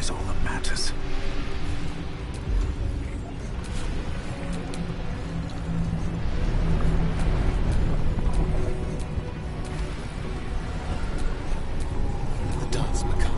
is all that matters. The dance macabre.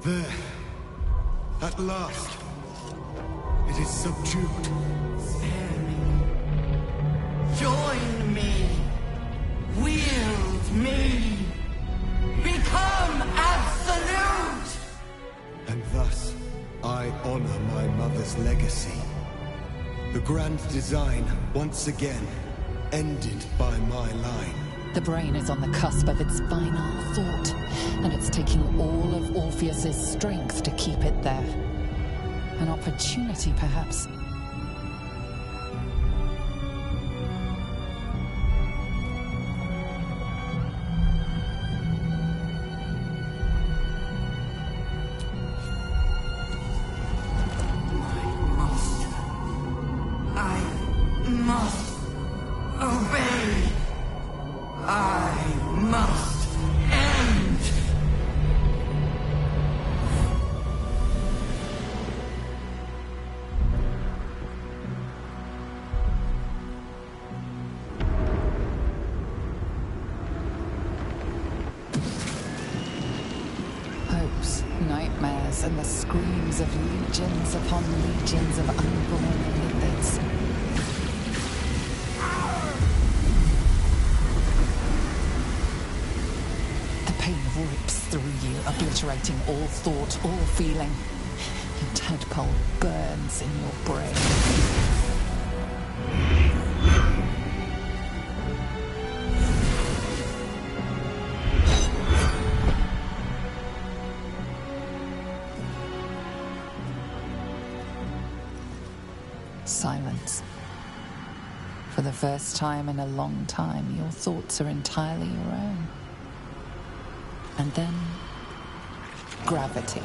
There. At last. It is subdued. Spare me. Join me. Wield me. Become absolute! And thus, I honor my mother's legacy. The grand design, once again, ended by my line. The brain is on the cusp of its final thought, and it's taking all of Orpheus's strength to keep it there. An opportunity, perhaps. Nightmares and the screams of legions upon legions of unborn lipids. The pain rips through you, obliterating all thought, all feeling. Your tadpole burns in your brain. Silence. For the first time in a long time, your thoughts are entirely your own. And then, gravity.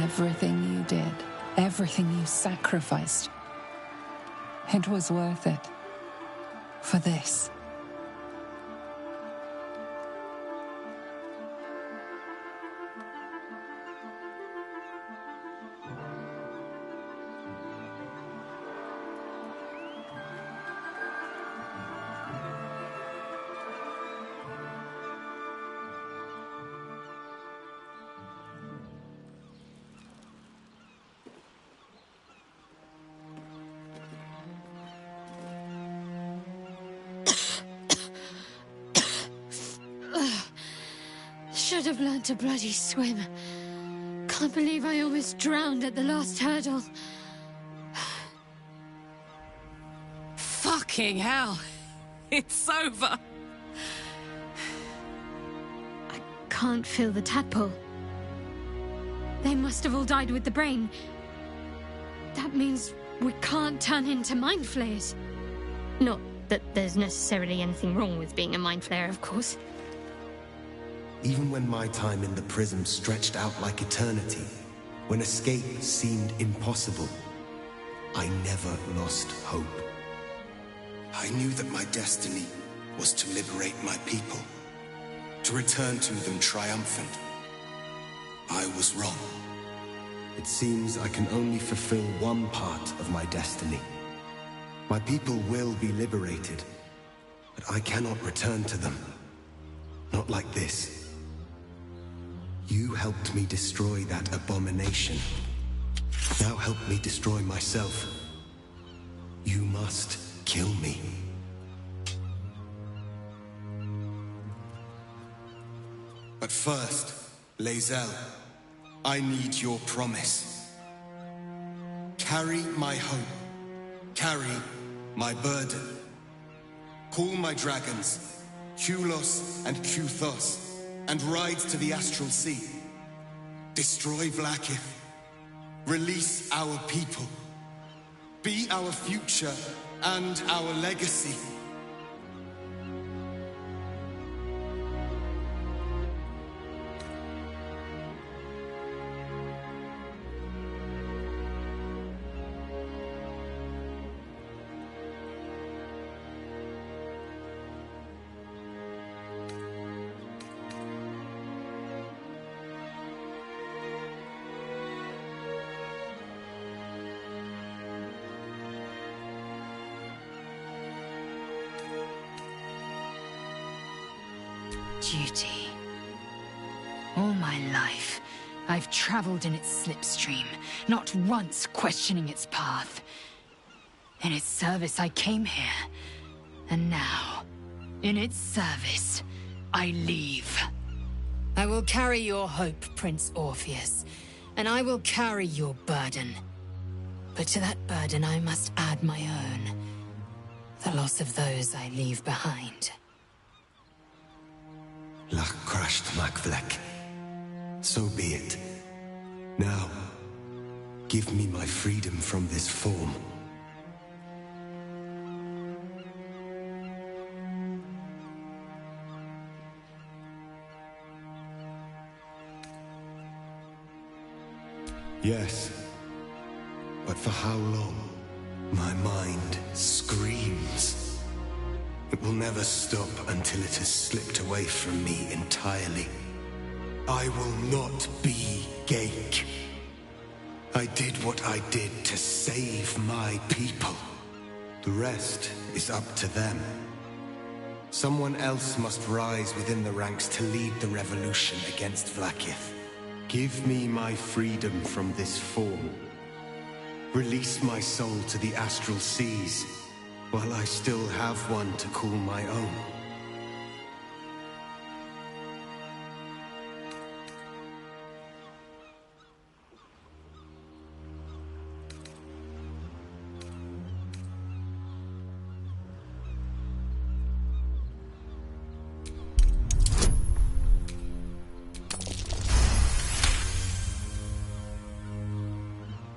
Everything you did, everything you sacrificed, it was worth it. For this. Should have learned to bloody swim. Can't believe I almost drowned at the last hurdle. Fucking hell. It's over. I can't feel the tadpole. They must have all died with the brain. That means we can't turn into mind flayers. Not that there's necessarily anything wrong with being a mind flayer, of course. Even when my time in the prism stretched out like eternity, when escape seemed impossible, I never lost hope. I knew that my destiny was to liberate my people, to return to them triumphant. I was wrong. It seems I can only fulfill one part of my destiny. My people will be liberated, but I cannot return to them. Not like this. You helped me destroy that abomination. Now help me destroy myself. You must kill me. But first, Lae'zel, I need your promise. Carry my hope. Carry my burden. Call my dragons, Kulos and Kuthos, and ride to the Astral Sea. Destroy Vlaakith. Release our people. Be our future and our legacy. Duty. All my life, I've traveled in its slipstream, not once questioning its path. In its service, I came here. And now, in its service, I leave. I will carry your hope, Prince Orpheus, and I will carry your burden. But to that burden, I must add my own. The loss of those I leave behind. Lach crashed Makvlek. So be it. Now, give me my freedom from this form. Yes, but for how long? My mind screams. It will never stop until it has slipped away from me entirely. I will not be Ghaik. I did what I did to save my people. The rest is up to them. Someone else must rise within the ranks to lead the revolution against Vlaakith. Give me my freedom from this form. Release my soul to the astral seas, while I still have one to call my own.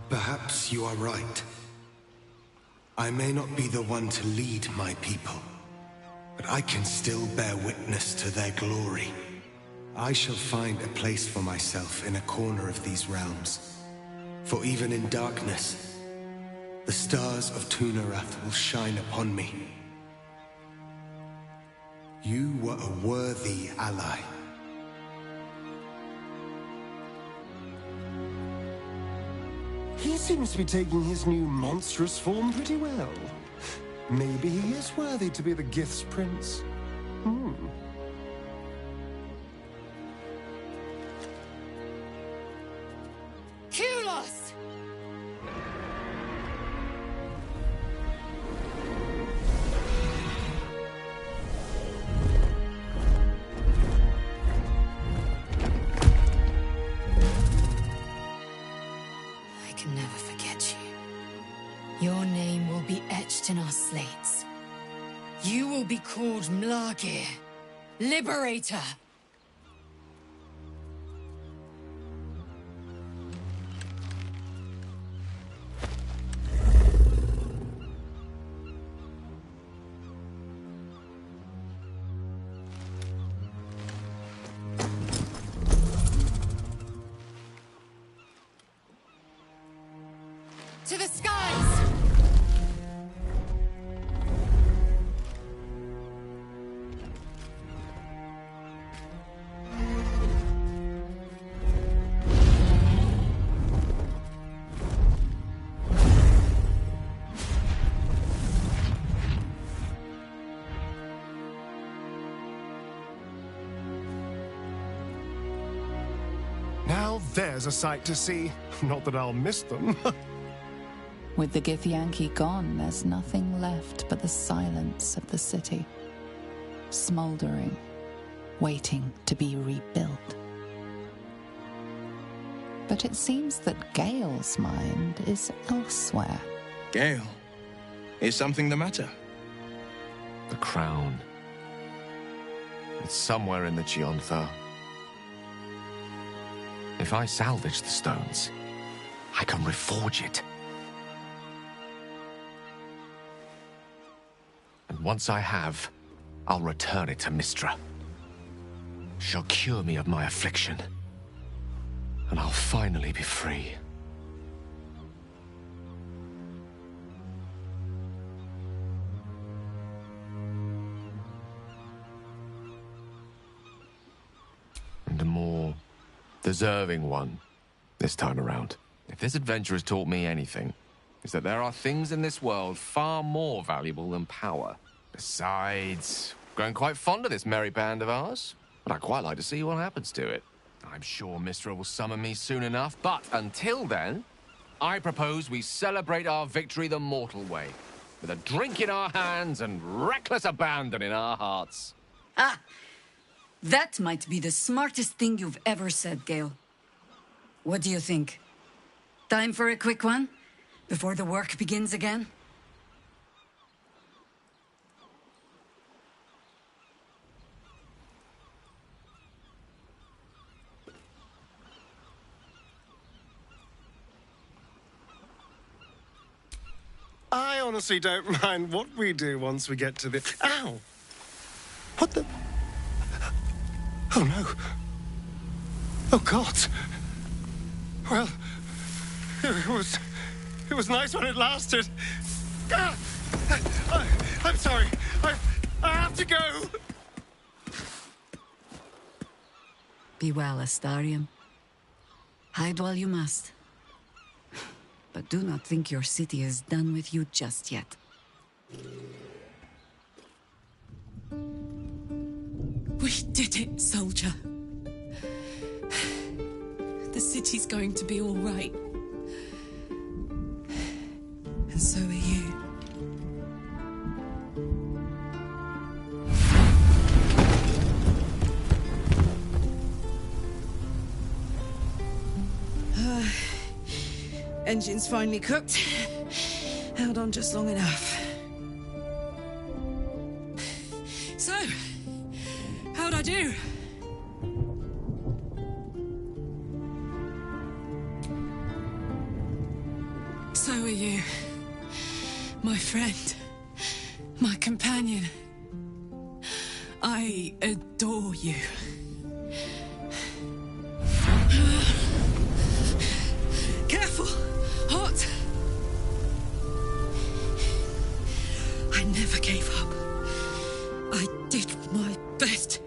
Perhaps you are right. I may not be the one to lead my people, but I can still bear witness to their glory. I shall find a place for myself in a corner of these realms, For even in darkness, the stars of Tunarath will shine upon me. You were a worthy ally. He seems to be taking his new monstrous form pretty well. Maybe he is worthy to be the Gith's prince. Kulos! I can never forget you. Your name will be etched in our slates. You will be called Mlagir, Liberator. To the skies! Now there's a sight to see. Not that I'll miss them. With the Githyanki gone, there's nothing left but the silence of the city, smoldering, waiting to be rebuilt. But it seems that Gale's mind is elsewhere. Gale, is something the matter? The crown. It's somewhere in the Giontha. If I salvage the stones, I can reforge it. And once I have, I'll return it to Mistra. She'll cure me of my affliction. And I'll finally be free. And a more deserving one this time around. If this adventure has taught me anything, it's that there are things in this world far more valuable than power. Besides, I'm growing quite fond of this merry band of ours, and I'd quite like to see what happens to it. I'm sure Mistra will summon me soon enough, but until then, I propose we celebrate our victory the mortal way, with a drink in our hands and reckless abandon in our hearts. Ah! That might be the smartest thing you've ever said, Gale. What do you think? Time for a quick one? Before the work begins again? I honestly don't mind what we do once we get to the... Ow! What the... Oh, no. Oh, God. Well, it was nice when it lasted. Ah! I'm sorry. I have to go. Be well, Astarion. Hide while you must. But do not think your city is done with you just yet. We did it, soldier. The city's going to be all right. And so are you. Engine's finally cooked. Held on just long enough. So, how'd I do? So are you. My friend. My companion. I adore you. Careful! never gave up. I did my best.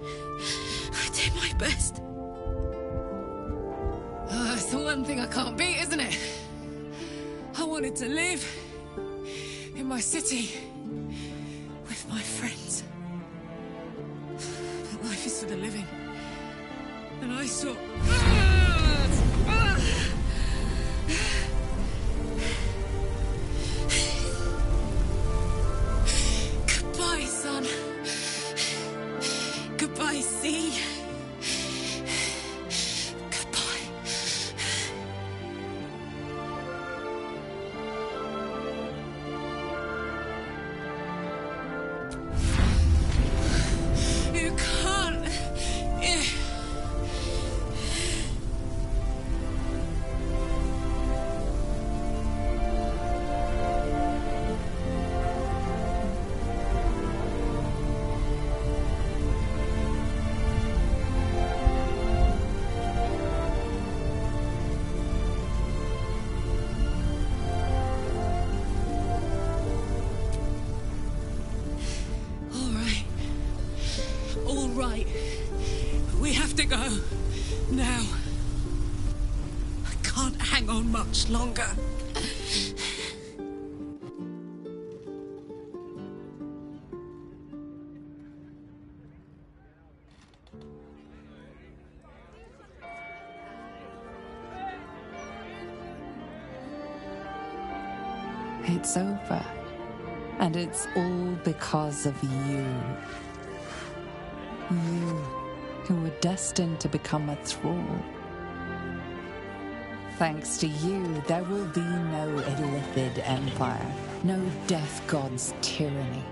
I did my best. It's the one thing I can't beat, isn't it? I wanted to live in my city with my friends. But life is for the living. And I saw... Goodbye, son. Goodbye, sea. Goodbye. You can't. All right. We have to go. Now. I can't hang on much longer. It's over. And it's all because of you. You, who were destined to become a thrall. Thanks to you, there will be no Illithid Empire, no Death God's tyranny.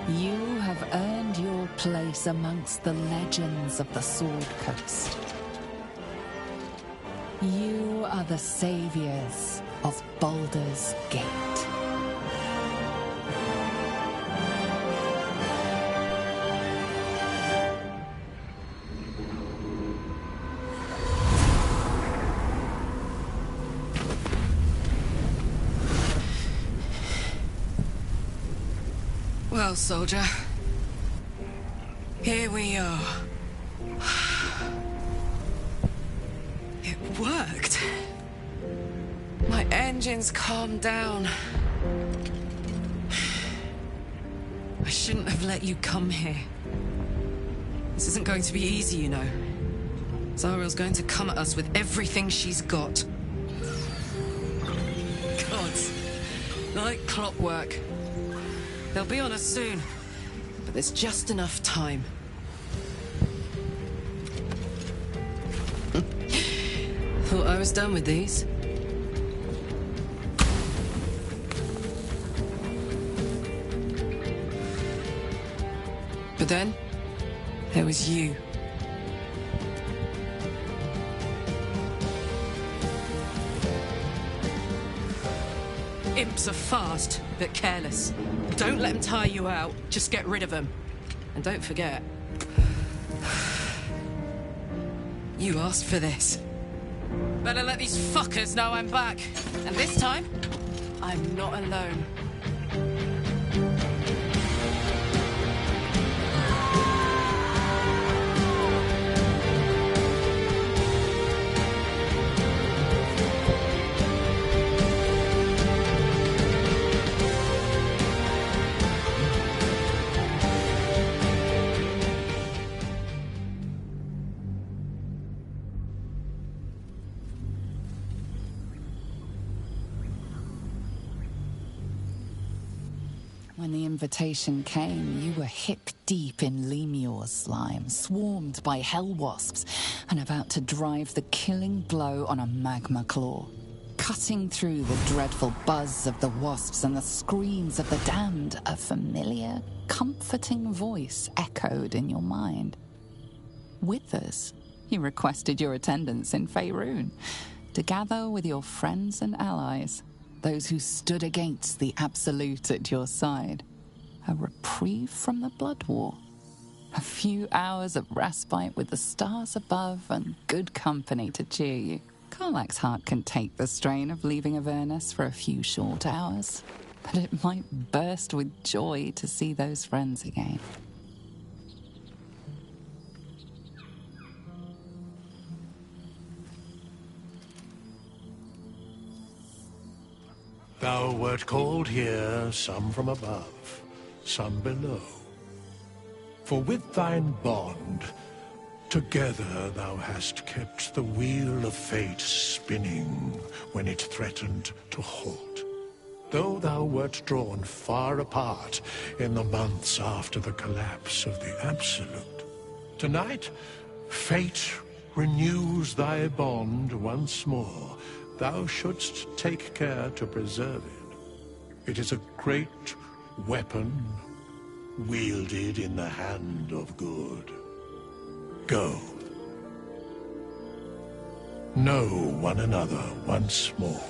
You have earned your place amongst the legends of the Sword Coast. You are the saviors of Baldur's Gate. Well, soldier. Here we are. It worked. My engines calmed down. I shouldn't have let you come here. This isn't going to be easy, you know. Zariel's going to come at us with everything she's got. Gods. Like clockwork. They'll be on us soon. But there's just enough time. Thought I was done with these. But then, there was you. Imps are fast, but careless. Don't let them tire you out. Just get rid of them. And don't forget, you asked for this. Better let these fuckers know I'm back. And this time, I'm not alone. When the invitation came, you were hip-deep in Lemur's slime, swarmed by hell wasps, and about to drive the killing blow on a magma claw. Cutting through the dreadful buzz of the wasps and the screams of the damned, a familiar, comforting voice echoed in your mind. Withers, he requested your attendance in Faerun, to gather with your friends and allies, those who stood against the Absolute at your side. A reprieve from the Blood War. A few hours of respite with the stars above and good company to cheer you. Karlach's heart can take the strain of leaving Avernus for a few short hours, but it might burst with joy to see those friends again. Thou wert called here, some from above, some below. For with thine bond, together thou hast kept the wheel of fate spinning when it threatened to halt. Though thou wert drawn far apart in the months after the collapse of the Absolute, tonight, fate renews thy bond once more. Thou shouldst take care to preserve it. It is a great weapon wielded in the hand of good. Go. Know one another once more.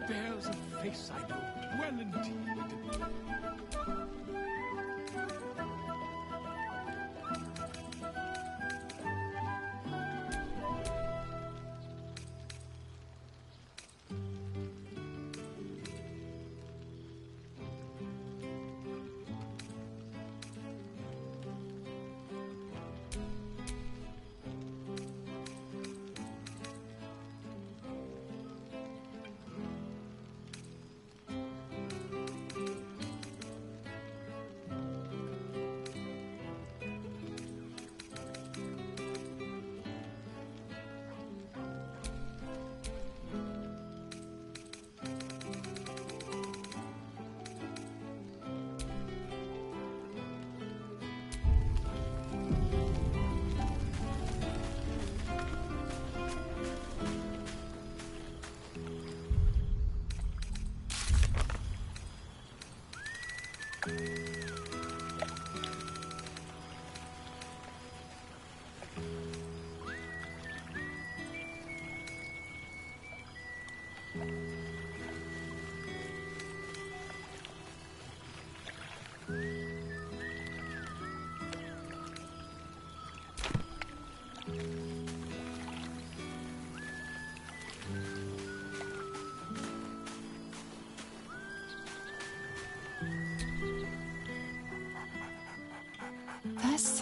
There's a face I know well indeed.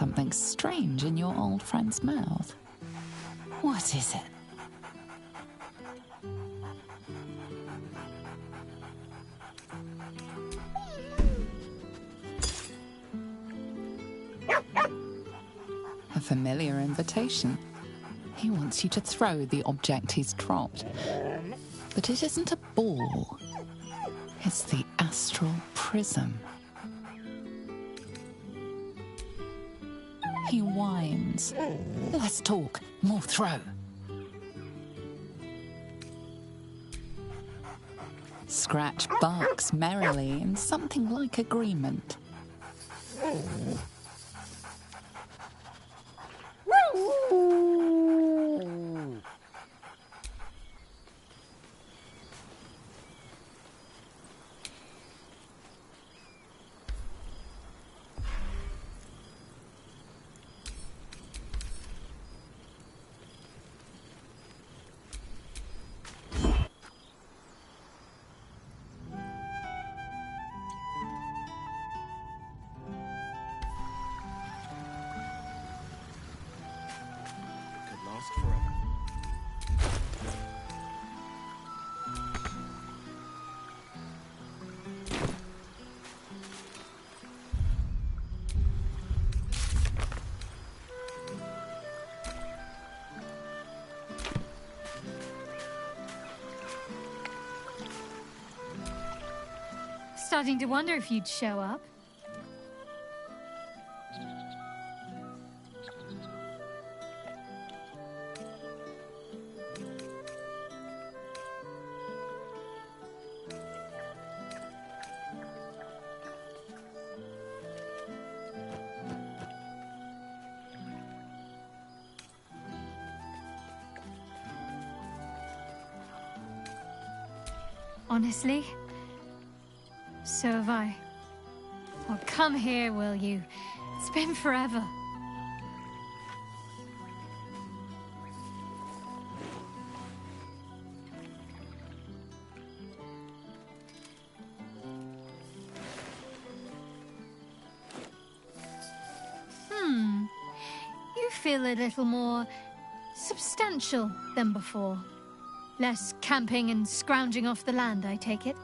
something strange in your old friend's mouth. What is it? A familiar invitation. He wants you to throw the object he's dropped. But it isn't a ball. It's the astral prism. He whines. Less talk, more throw. Scratch barks merrily in something like agreement. Starting to wonder if you'd show up. Honestly, so have I. Oh, come here, will you? It's been forever. You feel a little more substantial than before. Less camping and scrounging off the land, I take it.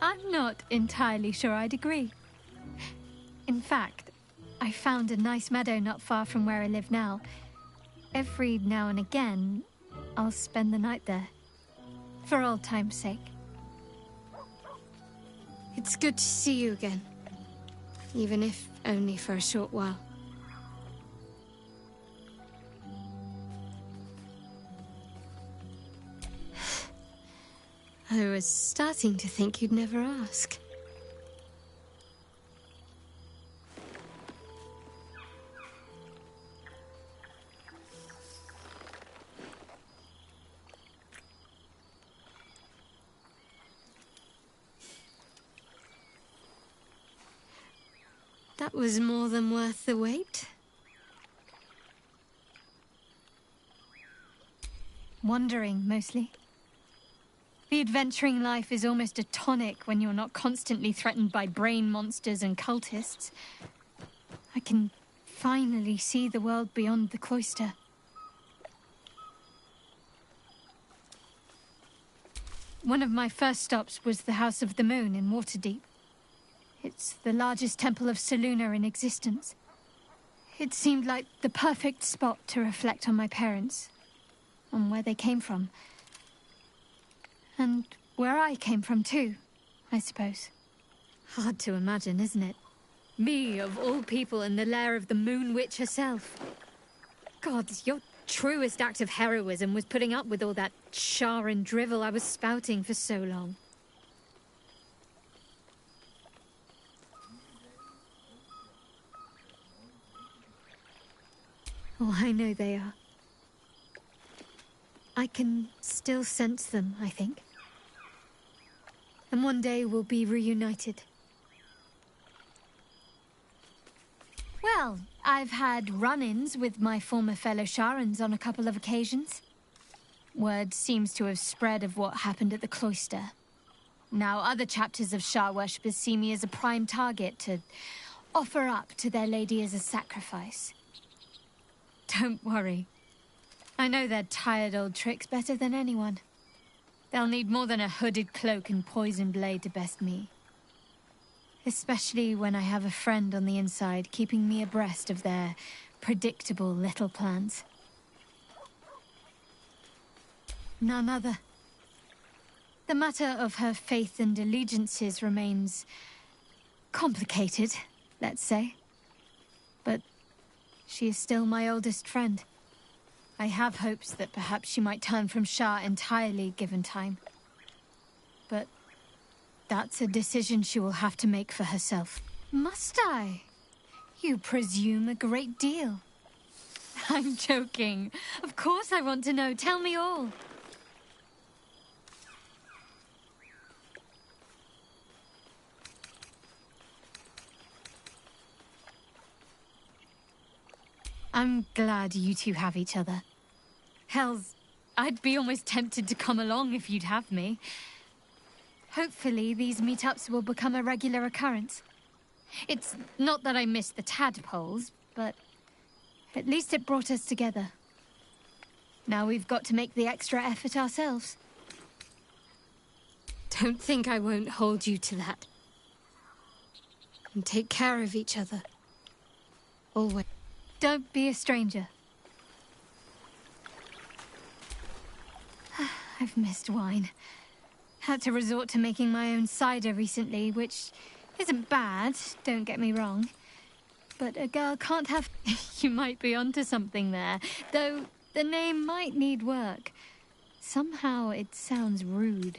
I'm not entirely sure I'd agree. In fact, I found a nice meadow not far from where I live now. Every now and again, I'll spend the night there, for old time's sake. It's good to see you again, even if only for a short while. I was starting to think you'd never ask. That was more than worth the wait. Wandering, mostly. The adventuring life is almost a tonic when you're not constantly threatened by brain monsters and cultists. I can finally see the world beyond the cloister. One of my first stops was the House of the Moon in Waterdeep. It's the largest temple of Selûne in existence. It seemed like the perfect spot to reflect on my parents, on where they came from. And where I came from too, I suppose. Hard to imagine, isn't it? Me, of all people, in the lair of the Moon Witch herself. God, your truest act of heroism was putting up with all that char and drivel I was spouting for so long. Oh, I know they are. I can still sense them, I think. And one day we'll be reunited. Well, I've had run-ins with my former fellow Sharans on a couple of occasions. Word seems to have spread of what happened at the cloister. Now other chapters of Shah worshippers see me as a prime target to offer up to their lady as a sacrifice. Don't worry. I know their tired old tricks better than anyone. They'll need more than a hooded cloak and poison blade to best me. Especially when I have a friend on the inside keeping me abreast of their predictable little plans. None other. The matter of her faith and allegiances remains complicated, let's say. But she is still my oldest friend. I have hopes that perhaps she might turn from Shah entirely given time. But that's a decision she will have to make for herself. Must I? You presume a great deal. I'm joking. Of course I want to know. Tell me all. I'm glad you two have each other. Hells, I'd be almost tempted to come along if you'd have me. Hopefully, these meetups will become a regular occurrence. It's not that I miss the tadpoles, but at least it brought us together. Now we've got to make the extra effort ourselves. Don't think I won't hold you to that. And take care of each other. Always. Don't be a stranger. I've missed wine. Had to resort to making my own cider recently, which isn't bad, don't get me wrong. But a girl can't have... You might be onto something there, though the name might need work. Somehow it sounds rude.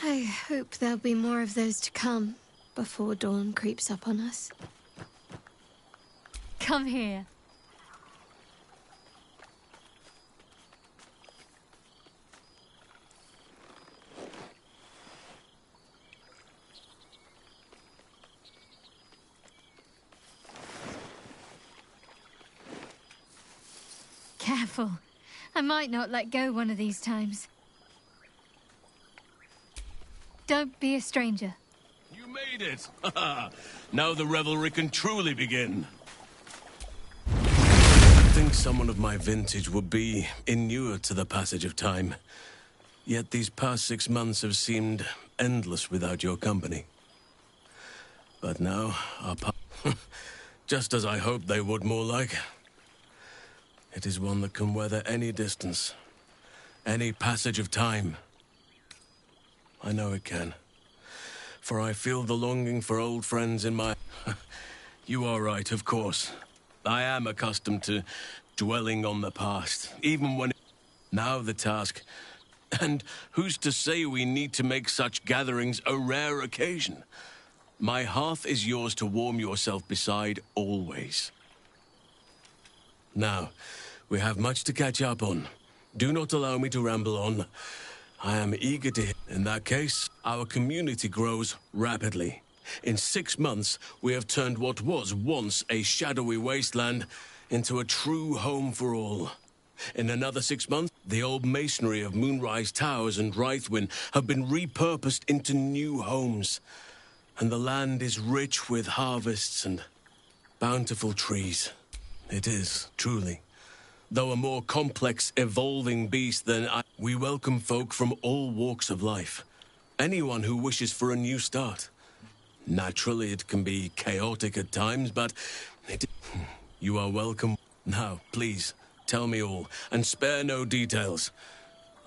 I hope there'll be more of those to come before dawn creeps up on us. Come here. Careful. I might not let go one of these times. Don't be a stranger. You made it! Now the revelry can truly begin. I think someone of my vintage would be inured to the passage of time. Yet these past 6 months have seemed endless without your company. But now, our just as I hoped they would, more like. It is one that can weather any distance, any passage of time. I know it can. For I feel the longing for old friends in my... You are right, of course. I am accustomed to dwelling on the past, even when... Now the task... And who's to say we need to make such gatherings a rare occasion? My hearth is yours to warm yourself beside always. Now, we have much to catch up on. Do not allow me to ramble on. I am eager to... In that case, our community grows rapidly. In 6 months, we have turned what was once a shadowy wasteland into a true home for all. In another 6 months, the old masonry of Moonrise Towers and Rythwin have been repurposed into new homes. And the land is rich with harvests and bountiful trees. It is, truly. Though a more complex, evolving beast than I... We welcome folk from all walks of life. Anyone who wishes for a new start. Naturally, it can be chaotic at times, but... You are welcome. Now, please, tell me all, and spare no details.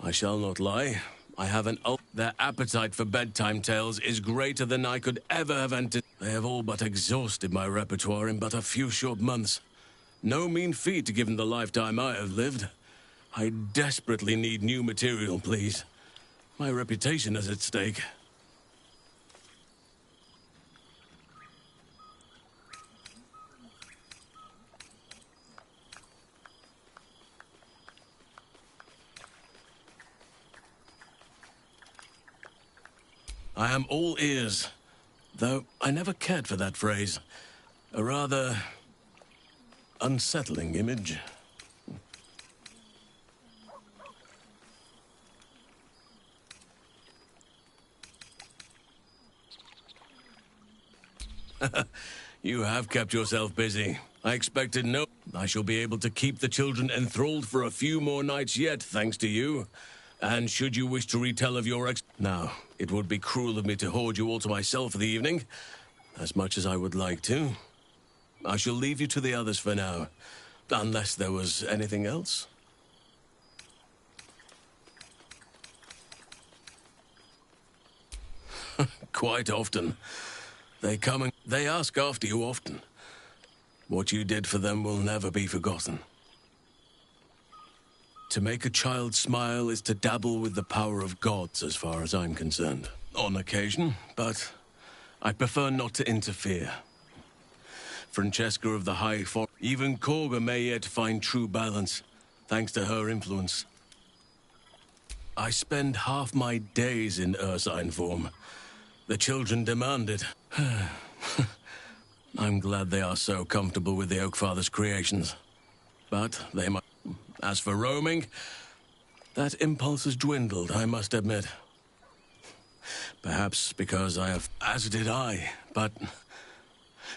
I shall not lie. I have an... Their appetite for bedtime tales is greater than I could ever have anticipated. They have all but exhausted my repertoire in but a few short months. No mean feat given the lifetime I have lived. I desperately need new material, please. My reputation is at stake. I am all ears. Though I never cared for that phrase. A rather unsettling image. You have kept yourself busy. I expected no... I shall be able to keep the children enthralled for a few more nights yet, thanks to you. And should you wish to retell of your Now, it would be cruel of me to hoard you all to myself for the evening, as much as I would like to. I shall leave you to the others for now, unless there was anything else. Quite often. They come and they ask after you often. What you did for them will never be forgotten. To make a child smile is to dabble with the power of gods, as far as I'm concerned. On occasion, but I prefer not to interfere. Francesca of the High Forest, even Korga may yet find true balance, thanks to her influence. I spend half my days in Ursine form. The children demand it. I'm glad they are so comfortable with the Oakfather's creations. But they might... As for roaming, that impulse has dwindled, I must admit. Perhaps because I have... As did I, but...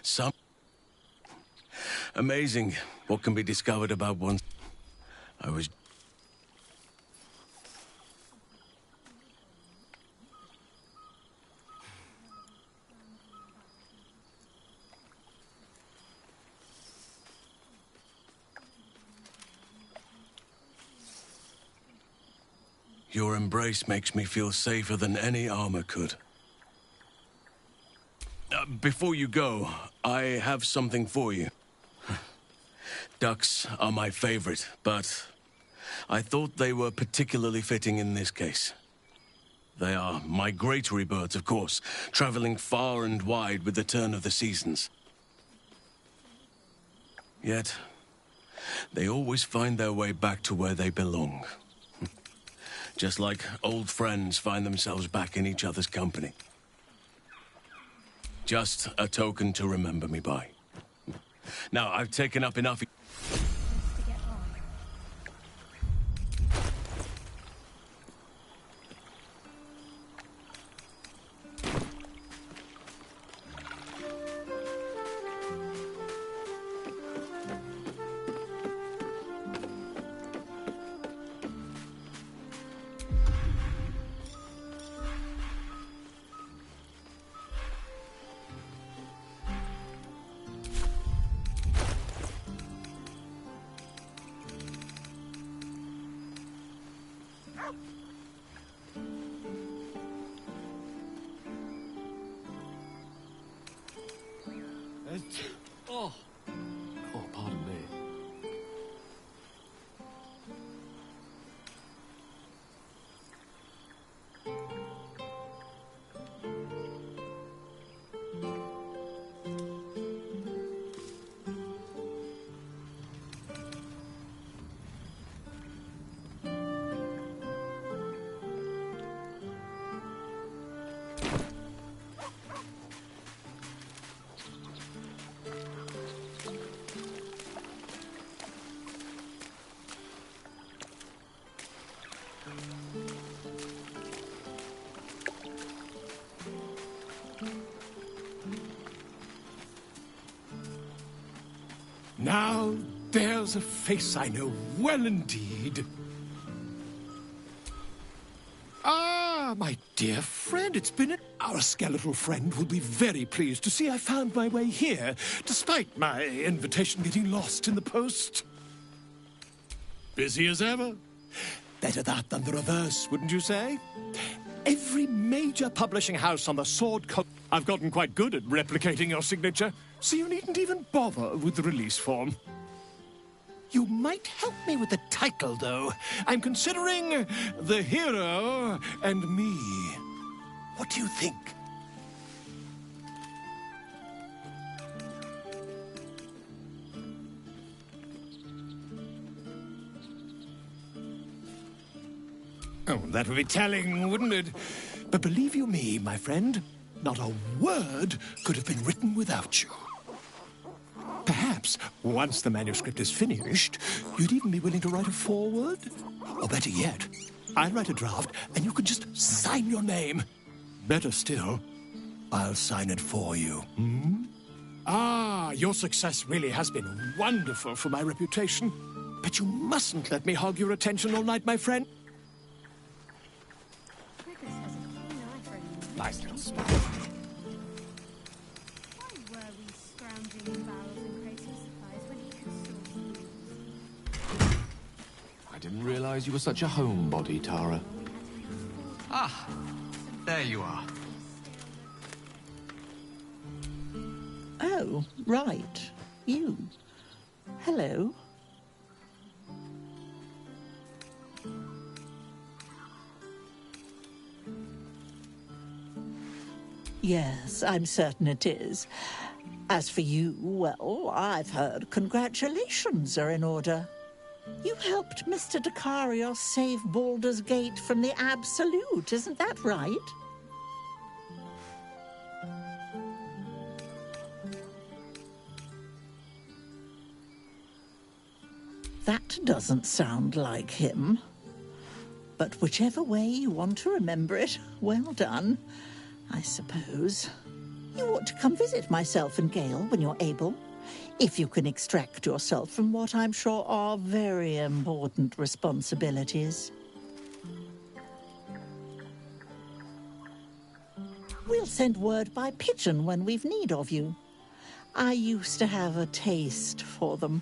Some... Amazing what can be discovered about one... I was... Your embrace makes me feel safer than any armor could. Before you go, I have something for you. Ducks are my favorite, but I thought they were particularly fitting in this case. They are migratory birds, of course, traveling far and wide with the turn of the seasons. Yet, they always find their way back to where they belong. Just like old friends find themselves back in each other's company. Just a token to remember me by. Now, I've taken up enough... Oh, pardon me. Now, there's a face I know well indeed. Ah, my dear friend, it's been Our skeletal friend will be very pleased to see I found my way here, despite my invitation getting lost in the post. Busy as ever. Better that than the reverse, wouldn't you say? Every major publishing house on the Sword Coast... I've gotten quite good at replicating your signature, so you needn't even bother with the release form. You might help me with the title, though. I'm considering The Hero and Me. What do you think? Oh, that would be telling, wouldn't it? But believe you me, my friend, not a word could have been written without you. Perhaps, once the manuscript is finished, you'd even be willing to write a foreword? Or better yet, I'll write a draft and you can just sign your name. Better still, I'll sign it for you. Hmm? Ah, your success really has been wonderful for my reputation. But you mustn't let me hog your attention all night, my friend. Nice little smile. Why were we scrounging in barrels and crates of supplies when he could source these? I didn't realize you were such a homebody, Tara. Ah, there you are. Oh, right. You. Hello. Yes, I'm certain it is. As for you, well, I've heard congratulations are in order. You helped Mr. Dekarios save Baldur's Gate from the Absolute, isn't that right? That doesn't sound like him. But whichever way you want to remember it, well done, I suppose. You ought to come visit myself and Gale when you're able, if you can extract yourself from what I'm sure are very important responsibilities. We'll send word by pigeon when we've need of you. I used to have a taste for them,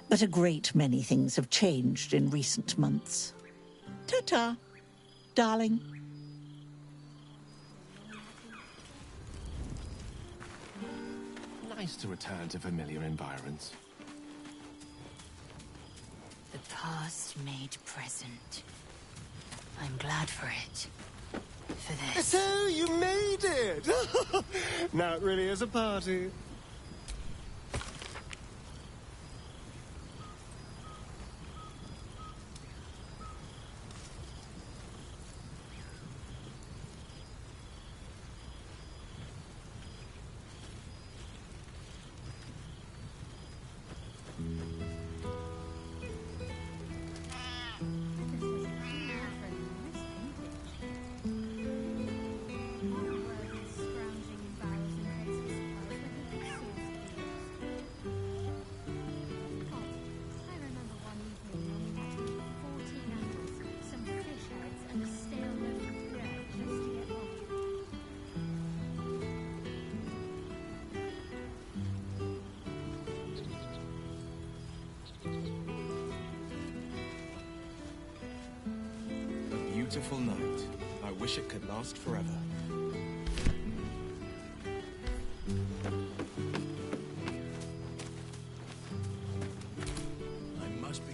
but a great many things have changed in recent months. Ta-ta, darling. Nice to return to familiar environs. The past made present. I'm glad for it. For this. So you made it! Now it really is a party. Beautiful night. I wish it could last forever.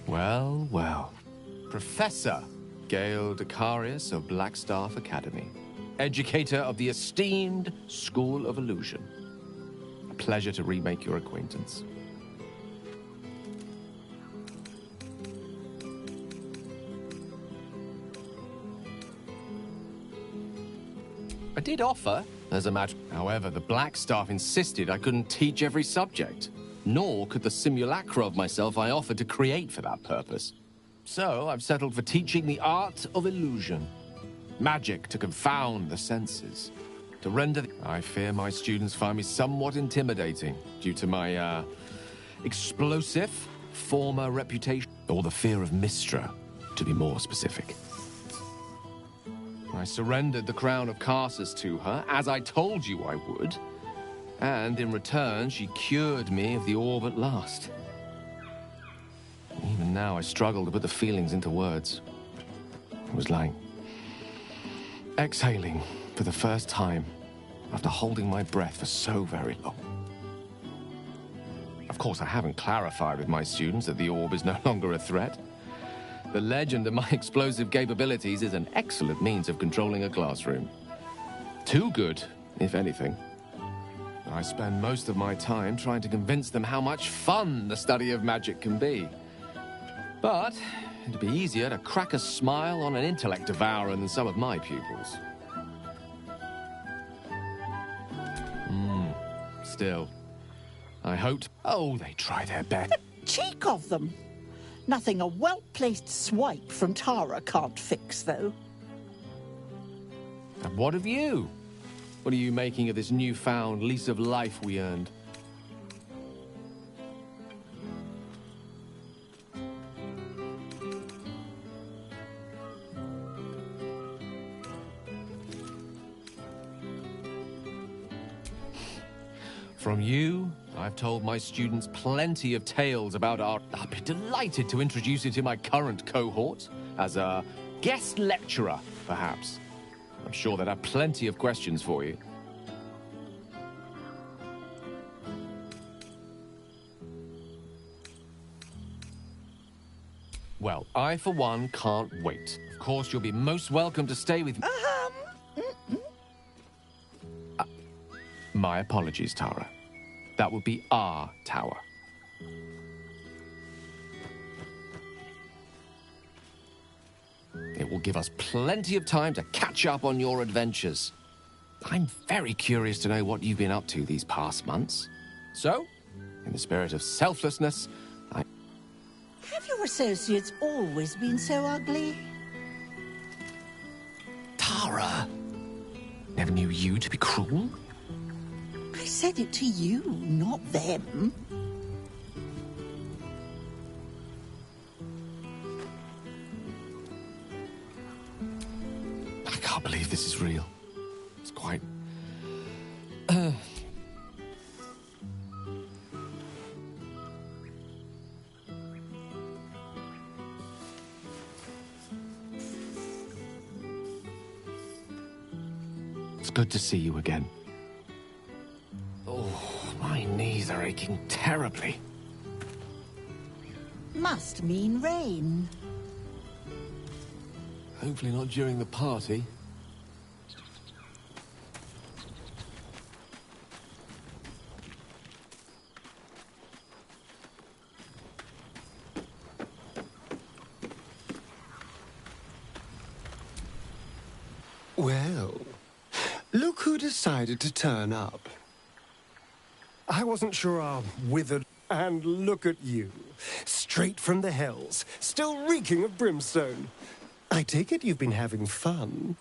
Well, well. Professor Gale Dekarios of Blackstaff Academy. Educator of the esteemed School of Illusion. A pleasure to remake your acquaintance. I did offer, as a matter. However, the Blackstaff insisted I couldn't teach every subject, nor could the simulacra of myself I offered to create for that purpose. So I've settled for teaching the art of illusion. Magic to confound the senses. To render... I fear my students find me somewhat intimidating due to my, explosive former reputation. Or the fear of Mystra, to be more specific. I surrendered the crown of Carsus to her, as I told you I would. And in return, she cured me of the orb at last. Even now, I struggle to put the feelings into words. It was like exhaling for the first time after holding my breath for so very long. Of course, I haven't clarified with my students that the orb is no longer a threat. The legend of my explosive capabilities is an excellent means of controlling a classroom. Too good, if anything. I spend most of my time trying to convince them how much fun the study of magic can be. But it'd be easier to crack a smile on an intellect devourer than some of my pupils. still. I hoped... Oh, they try their best. Cheek of them. Nothing a well-placed swipe from Tara can't fix, though. And what of you? What are you making of this newfound lease of life we earned? From you, I've told my students plenty of tales about our... I'd be delighted to introduce you to my current cohort as a guest lecturer, perhaps. I'm sure they'd have plenty of questions for you. Well, I, for one, can't wait. Of course, you'll be most welcome to stay with me. My apologies, Tara. That would be our tower. It will give us plenty of time to catch up on your adventures. I'm very curious to know what you've been up to these past months. So, in the spirit of selflessness, Have your associates always been so ugly? Tara! Never knew you to be cruel? I said it to you, not them. I can't believe this is real. It's quite... It's good to see you again. Oh, my knees are aching terribly. Must mean rain. Hopefully not during the party. Well, look who decided to turn up. I wasn't sure our withered... And look at you, straight from the hells, still reeking of brimstone. I take it you've been having fun.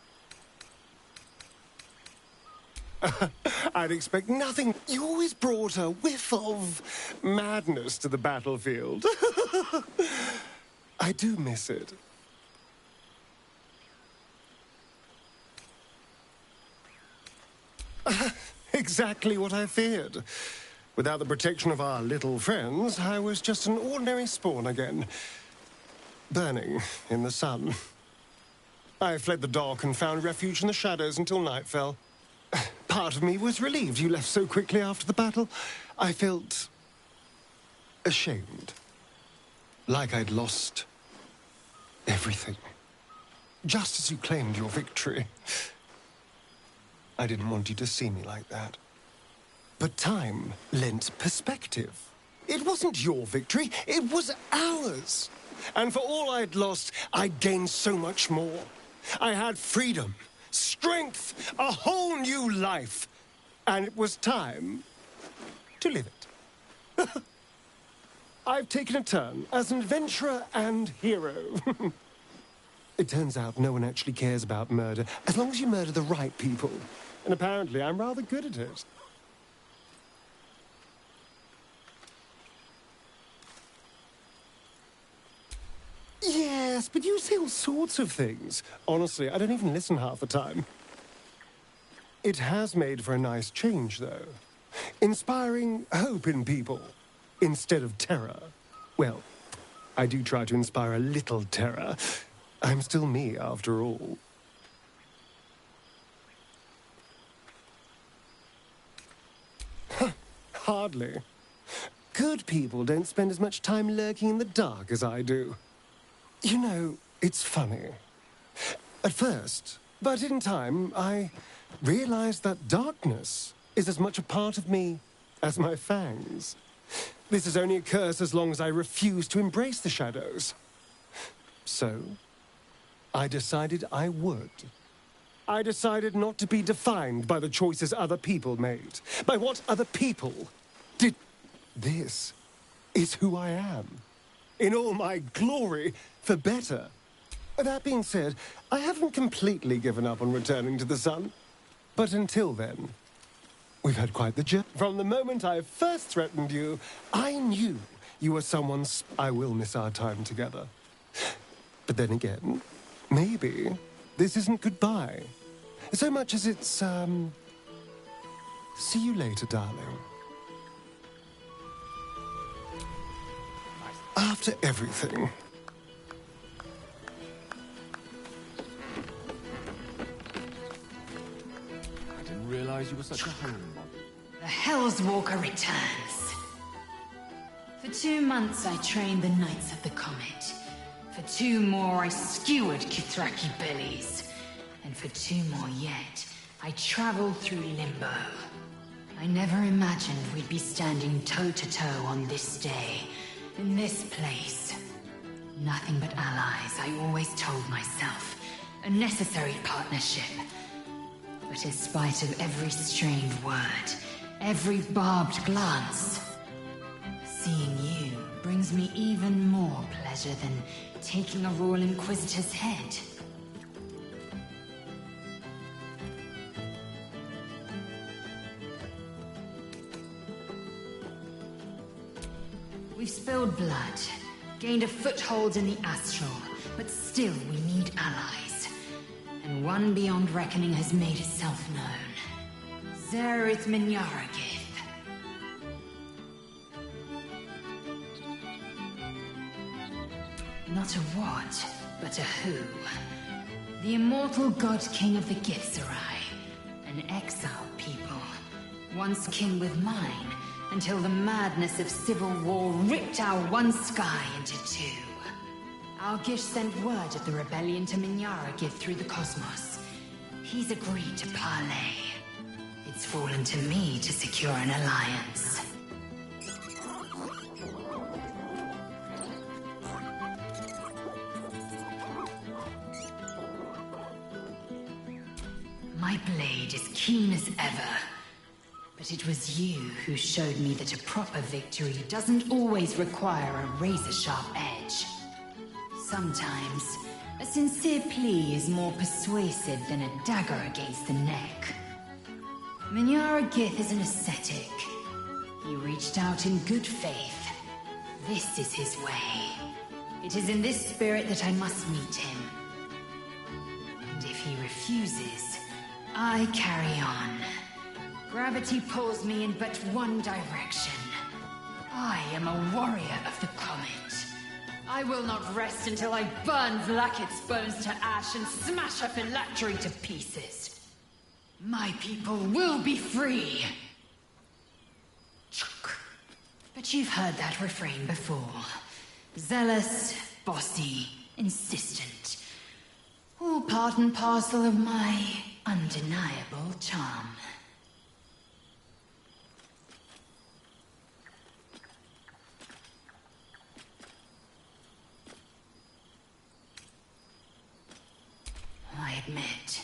I'd expect nothing. You always brought a whiff of madness to the battlefield. I do miss it. Exactly what I feared. Without the protection of our little friends, I was just an ordinary spawn again. Burning in the sun. I fled the dock and found refuge in the shadows until night fell. Part of me was relieved you left so quickly after the battle. I felt... ashamed. Like I'd lost... everything. Just as you claimed your victory. I didn't want you to see me like that. But time lent perspective. It wasn't your victory, it was ours. And for all I'd lost, I'd gained so much more. I had freedom, strength, a whole new life. And it was time to live it. I've taken a turn as an adventurer and hero. It turns out no one actually cares about murder, as long as you murder the right people. And apparently I'm rather good at it. Yes, but you say all sorts of things. Honestly, I don't even listen half the time. It has made for a nice change, though. Inspiring hope in people, instead of terror. Well, I do try to inspire a little terror. I'm still me, after all. Hardly. Good people don't spend as much time lurking in the dark as I do. You know, it's funny. At first, but in time, I realized that darkness is as much a part of me as my fangs. This is only a curse as long as I refuse to embrace the shadows. So, I decided I would. I decided not to be defined by the choices other people made, by what other people did. This is who I am, in all my glory, for better. That being said, I haven't completely given up on returning to the sun. But until then, we've had quite the journey. From the moment I first threatened you, I knew you were someone's. I will miss our time together. But then again, maybe this isn't goodbye, so much as it's, see you later, darling. After everything. I didn't realize you were such a homebody. The Hell's Walker returns. For 2 months I trained the Knights of the Comet. For 2 more I skewered Kithraki bellies. And for 2 more yet, I traveled through Limbo. I never imagined we'd be standing toe-to-toe on this day, in this place. Nothing but allies, I always told myself. A necessary partnership. But in spite of every strained word, every barbed glance, seeing you brings me even more pleasure than taking a Royal Inquisitor's head. We've spilled blood, gained a foothold in the astral, but still we need allies. And one beyond reckoning has made itself known. Zerith Minyaragith. Not a what, but a who. The immortal god king of the Githzerai. An exiled people. Once kin with mine, until the madness of civil war ripped our one sky into 2. Algish sent word of the rebellion to Minyaragith through the cosmos. He's agreed to parley. It's fallen to me to secure an alliance. My blade is keen as ever. But it was you who showed me that a proper victory doesn't always require a razor-sharp edge. Sometimes, a sincere plea is more persuasive than a dagger against the neck. Minyaragith is an ascetic. He reached out in good faith. This is his way. It is in this spirit that I must meet him. And if he refuses, I carry on. Gravity pulls me in but one direction. I am a warrior of the comet. I will not rest until I burn Vlaakith's bones to ash and smash her phylactery to pieces. My people will be free. But you've heard that refrain before. Zealous, bossy, insistent. All part and parcel of my undeniable charm. I admit,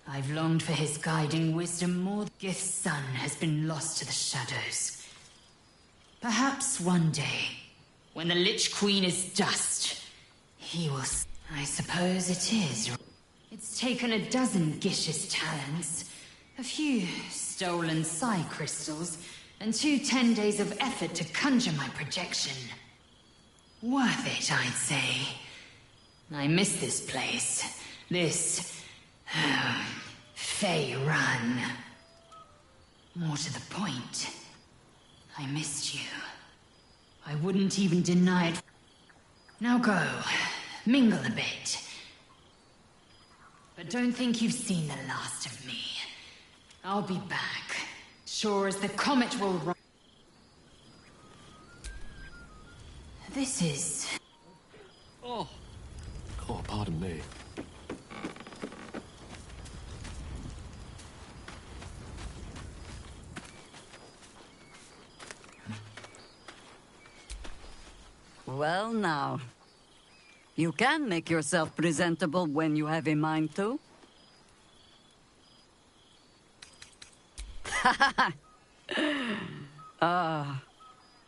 I've longed for his guiding wisdom more. Gith's son has been lost to the shadows. Perhaps one day, when the Lich Queen is dust, he will... I suppose it is. It's taken a dozen Gish's talents, a few stolen psi crystals, and 2 10 days of effort to conjure my projection. Worth it, I'd say. I miss this place. This... Fey Run. More to the point, I missed you. I wouldn't even deny it. Now go, mingle a bit. But don't think you've seen the last of me. I'll be back, sure as the comet will run. This is... Oh, pardon me. Well now, you can make yourself presentable when you have a mind to. Ah,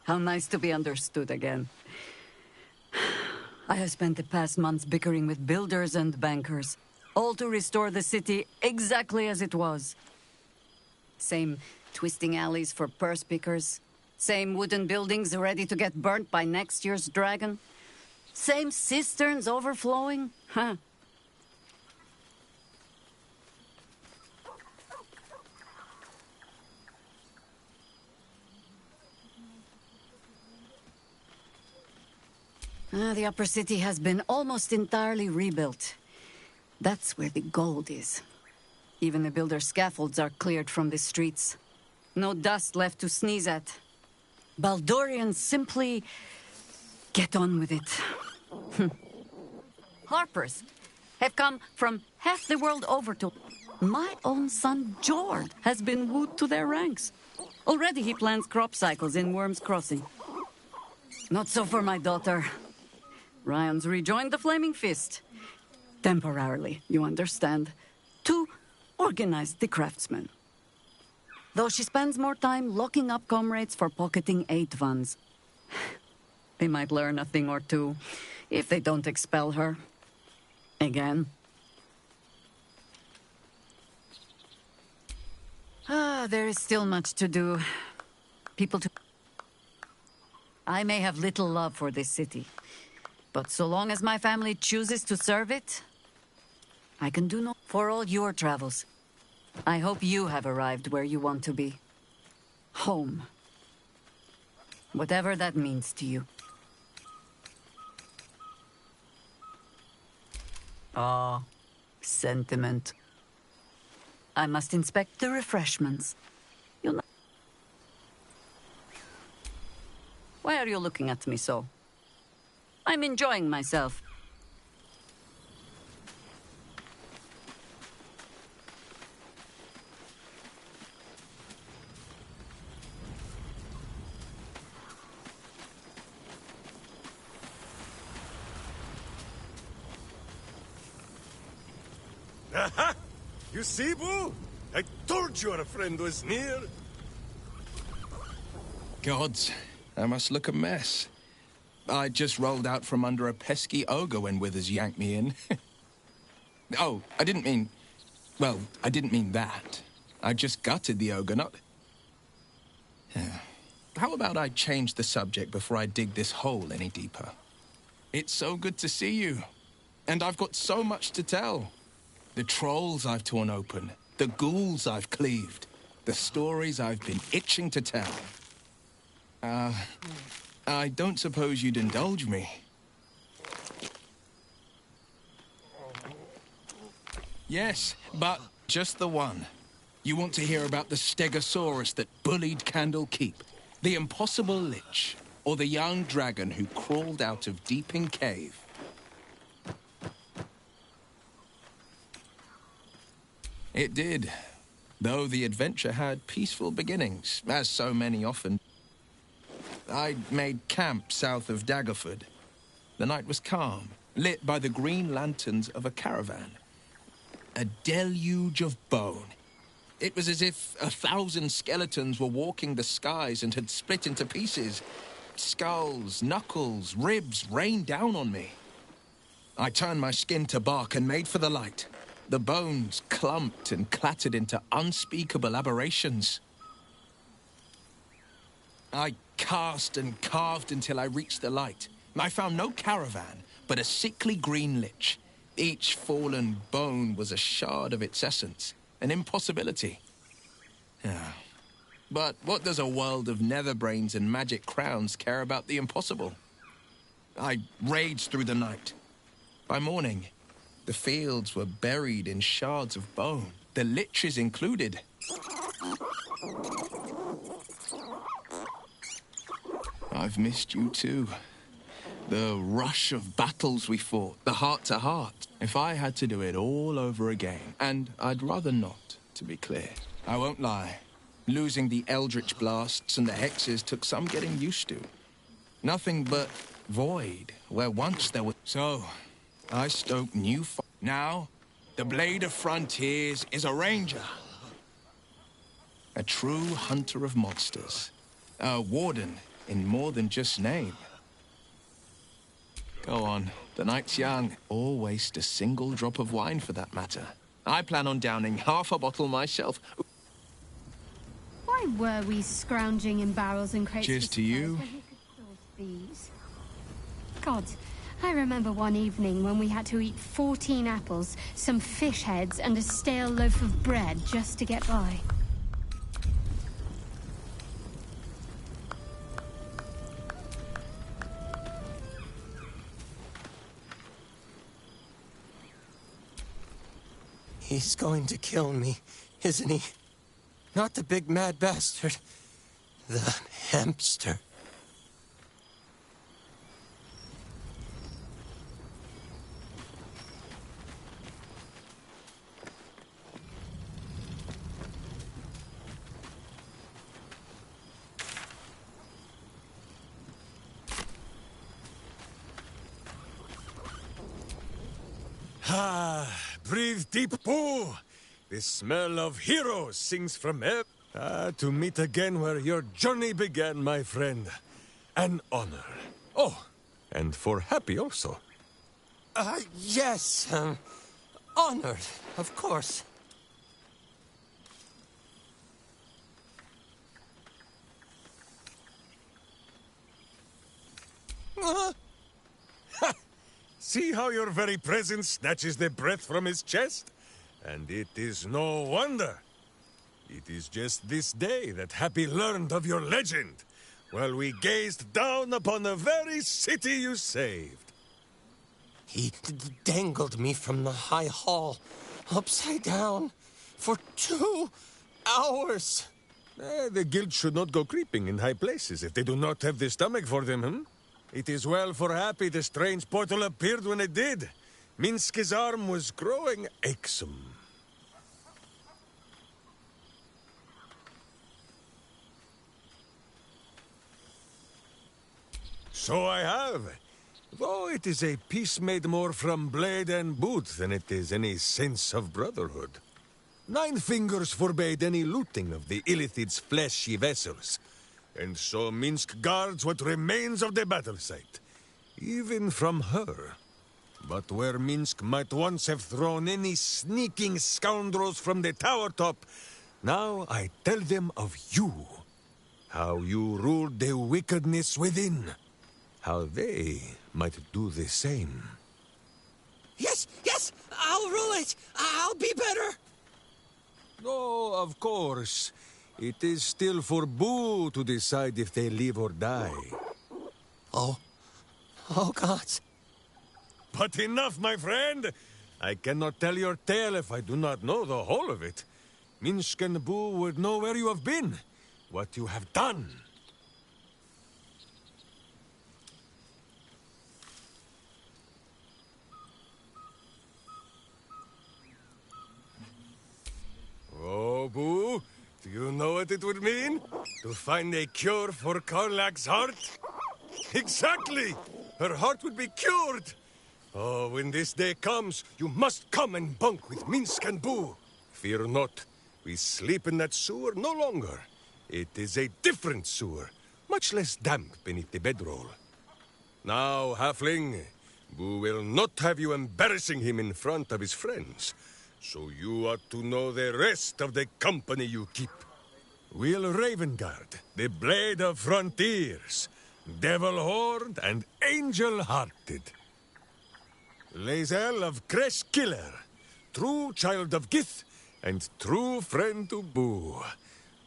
how nice to be understood again. I have spent the past months bickering with builders and bankers, all to restore the city exactly as it was. Same twisting alleys for purse pickers, same wooden buildings ready to get burnt by next year's dragon, same cisterns overflowing. Huh. The upper city has been almost entirely rebuilt. That's where the gold is. Even the builder's scaffolds are cleared from the streets. No dust left to sneeze at. Baldurians simply get on with it. Harpers have come from half the world over to... My own son, Jord, has been wooed to their ranks. Already he plans crop cycles in Worm's Crossing. Not so for my daughter. Ryan's rejoined the Flaming Fist. Temporarily, you understand. To organize the craftsmen. Though she spends more time locking up comrades for pocketing aid funds. They might learn a thing or two, if they don't expel her. Again. There is still much to do. People to... I may have little love for this city. But so long as my family chooses to serve it, I can do no... For all your travels, I hope you have arrived where you want to be. Home. Whatever that means to you. Ah, sentiment. I must inspect the refreshments. You'll not... Why are you looking at me so? I'm enjoying myself. Aha! You see, Boo? I told you our friend was near. Gods, I must look a mess. I just rolled out from under a pesky ogre when Withers yanked me in. Oh, I didn't mean... Well, I didn't mean that. I just gutted the ogre, not... How about I change the subject before I dig this hole any deeper? It's so good to see you. And I've got so much to tell. The trolls I've torn open, the ghouls I've cleaved, the stories I've been itching to tell. I don't suppose you'd indulge me. Yes, but just the one. You want to hear about the Stegosaurus that bullied Candle Keep, the impossible lich, or the young dragon who crawled out of Deeping Cave? It did, though the adventure had peaceful beginnings, as so many often. I'd made camp south of Daggerford. The night was calm, lit by the green lanterns of a caravan. A deluge of bone. It was as if 1,000 skeletons were walking the skies and had split into pieces. Skulls, knuckles, ribs rained down on me. I turned my skin to bark and made for the light. The bones clumped and clattered into unspeakable aberrations. I cast and carved until I reached the light. I found no caravan, but a sickly green lich. Each fallen bone was a shard of its essence, an impossibility. But what does a world of netherbrains and magic crowns care about the impossible? I raged through the night. By morning, the fields were buried in shards of bone, the liches included. I've missed you too. The rush of battles we fought, the heart-to-heart. If I had to do it all over again, and I'd rather not, to be clear. I won't lie. Losing the eldritch blasts and the hexes took some getting used to. Nothing but void, where once there was... So, I stoked new now, the Blade of Frontiers is a ranger. A true hunter of monsters. A warden in more than just name. Go on, the night's young. Or waste a single drop of wine for that matter. I plan on downing half a bottle myself. Why were we scrounging in barrels and crates? Cheers to you. These? God, I remember one evening when we had to eat 14 apples, some fish heads, and a stale loaf of bread just to get by. He's going to kill me, isn't he? Not the big mad bastard. The hamster. Ah, breathe deep, Boo. The smell of heroes sings from heaven. To meet again where your journey began, my friend. An honor. Oh, and for Happy also. Yes, honored, of course. See how your very presence snatches the breath from his chest? And it is no wonder. It is just this day that Happy learned of your legend, while we gazed down upon the very city you saved. He dangled me from the high hall, upside down, for 2 hours. The guild should not go creeping in high places if they do not have the stomach for them, hmm? It is well for Happy the strange portal appeared when it did. Minsk's arm was growing achesome. So I have. Though it is a peace made more from blade and boot than it is any sense of brotherhood. 9 fingers forbade any looting of the Illithid's fleshy vessels. And so Minsk guards what remains of the battle site. Even from her. But where Minsk might once have thrown any sneaking scoundrels from the tower top, now I tell them of you. How you ruled the wickedness within. How they might do the same. Yes, I'll rule it. I'll be better. Oh, of course. It is still for Boo to decide if they live or die. Oh, gods. But enough, my friend! I cannot tell your tale if I do not know the whole of it. Minsk and Boo would know where you have been, what you have done. Oh, Boo, do you know what it would mean? To find a cure for Karlak's heart? Exactly! Her heart would be cured! Oh, when this day comes, you must come and bunk with Minsk and Boo. Fear not, we sleep in that sewer no longer. It is a different sewer, much less damp beneath the bedroll. Now, Halfling, Boo will not have you embarrassing him in front of his friends. So you ought to know the rest of the company you keep. Will Ravengard, the Blade of Frontiers, Devil-Horned and Angel-Hearted. Lae'zel of Creshkiller, true child of Gith and true friend to Boo.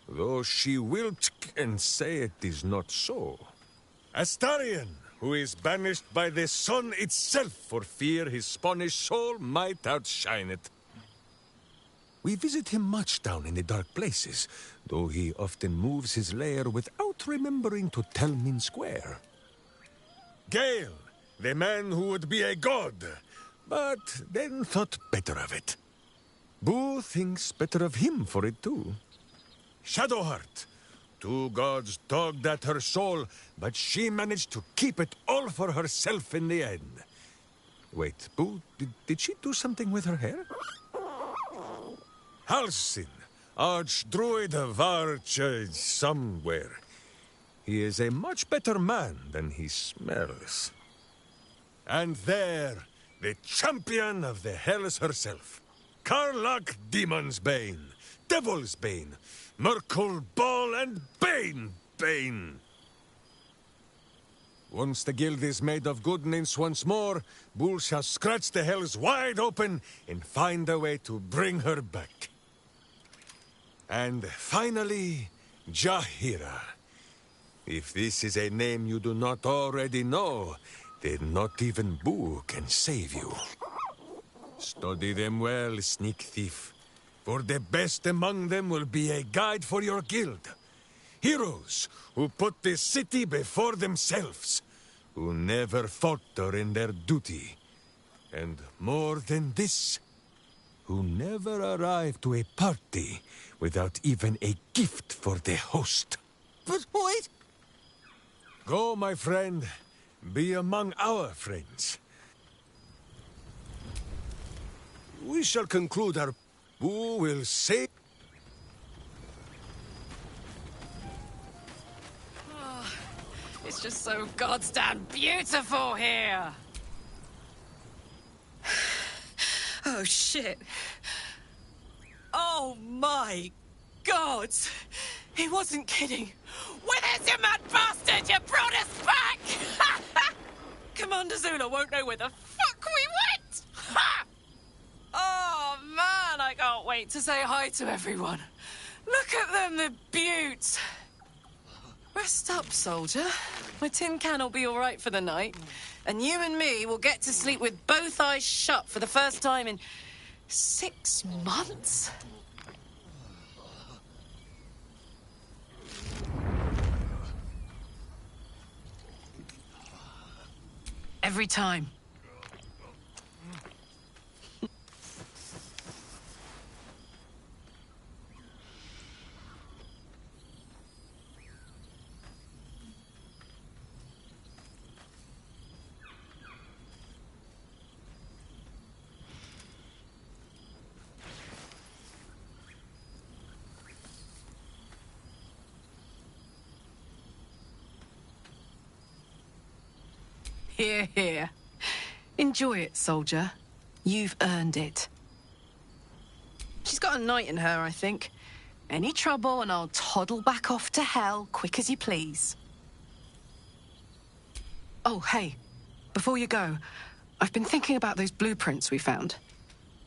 Though she will and say it is not so. Astarion, who is banished by the sun itself for fear his Spanish soul might outshine it. We visit him much down in the dark places, though he often moves his lair without remembering to tell Minsk where. Gale, the man who would be a god, but then thought better of it. Boo thinks better of him for it too. Shadowheart, 2 gods dogged at her soul, but she managed to keep it all for herself in the end. Wait, Boo, did she do something with her hair? Halsin, Archdruid of Arch somewhere. He is a much better man than he smells. And there, the champion of the Hells herself. Karlach Demon's Bane, Devil's Bane, Merkul Ball and Bane. Once the guild is made of goodness once more, Bull shall scratch the Hells wide open and find a way to bring her back. And finally, Jahira. If this is a name you do not already know, then not even Boo can save you. Study them well, sneak thief, for the best among them will be a guide for your guild. Heroes who put the city before themselves, who never falter in their duty. And more than this, who never arrive to a party without even a gift for the host. But wait! Go, my friend. Be among our friends. We shall conclude our... Who will say... It's just so goddamn beautiful here! Oh, shit. Oh, my God! He wasn't kidding. Where's you mad bastard? You brought us back! Commander Zula won't know where the fuck we went! Ha! Oh, man, I can't wait to say hi to everyone. Look at them, the beauts. Rest up, soldier. My tin can will be all right for the night. And you and me will get to sleep with both eyes shut for the first time in 6 months. Every time. Here, here. Enjoy it, soldier. You've earned it. She's got a knight in her, I think. Any trouble and I'll toddle back off to hell quick as you please. Oh, hey. Before you go, I've been thinking about those blueprints we found.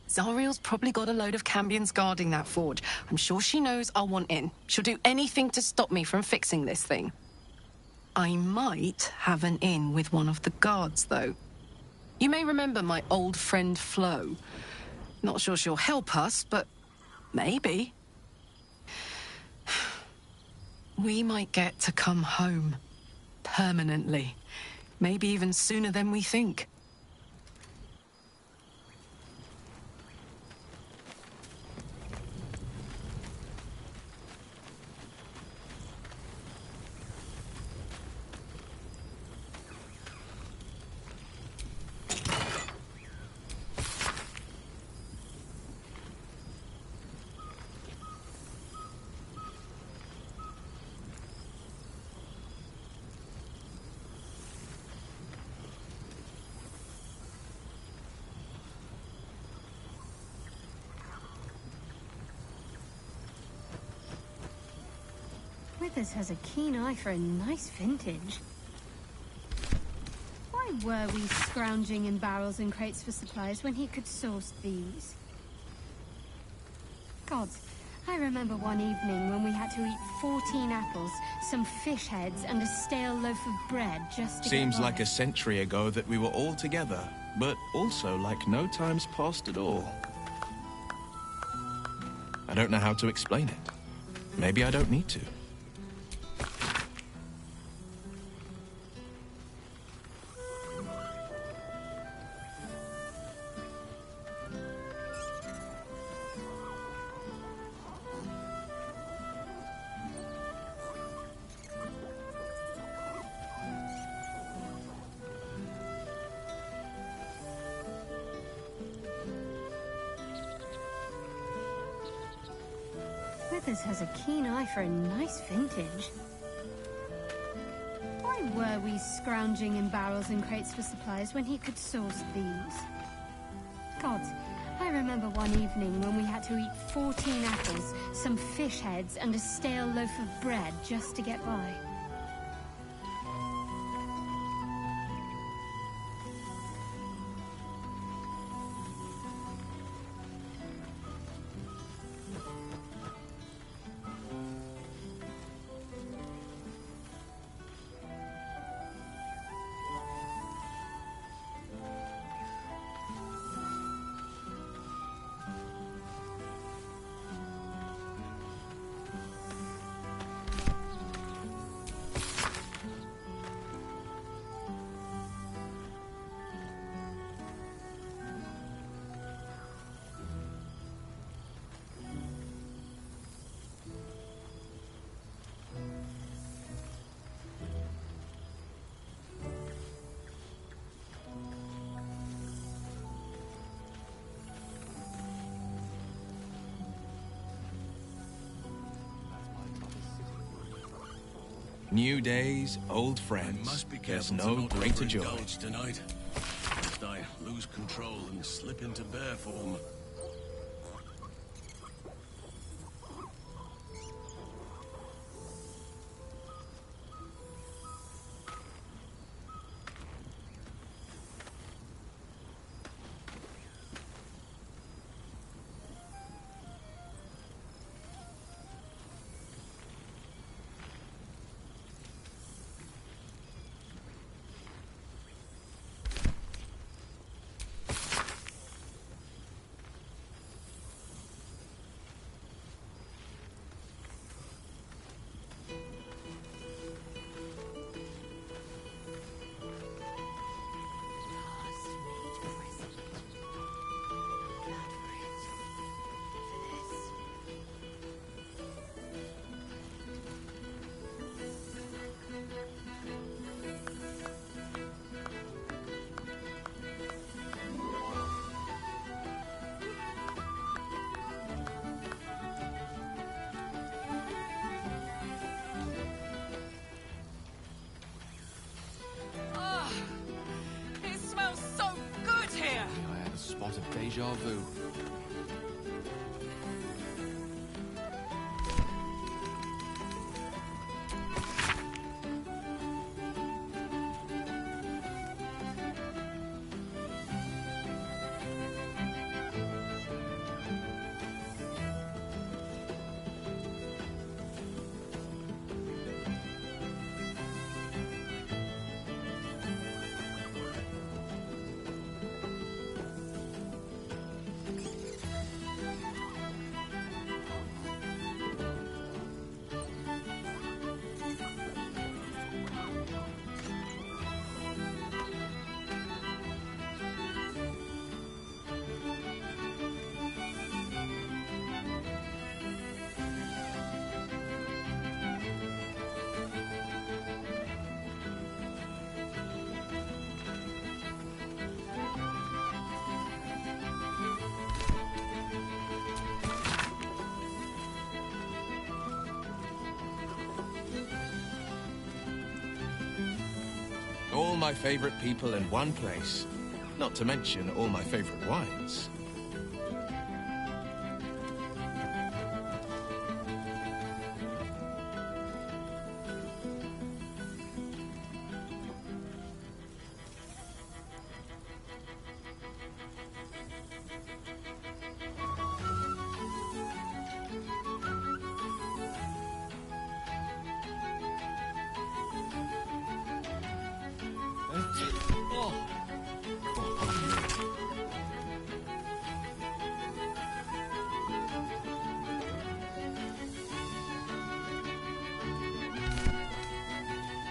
Zariel's probably got a load of Cambions guarding that forge. I'm sure she knows I'll want in. She'll do anything to stop me from fixing this thing. I might have an in with one of the guards, though. You may remember my old friend Flo. Not sure she'll help us, but maybe. We might get to come home. Permanently. Maybe even sooner than we think. Withers has a keen eye for a nice vintage. Why were we scrounging in barrels and crates for supplies when he could source these? Gods, I remember one evening when we had to eat 14 apples, some fish heads, and a stale loaf of bread just to Seems get by. like a century ago that we were all together, but also like no time's passed at all. I don't know how to explain it. Maybe I don't need to. Withers has a keen eye for a nice vintage. Why were we scrounging in barrels and crates for supplies when he could source these? God, I remember one evening when we had to eat 14 apples, some fish heads, and a stale loaf of bread just to get by. New days, old friends. Must be There's careful no to not greater joy. overindulge tonight, lest I lose control and slip into bear form. It smells so good here! I had a spot of deja vu. All my favorite people in one place. Not to mention all my favorite wines.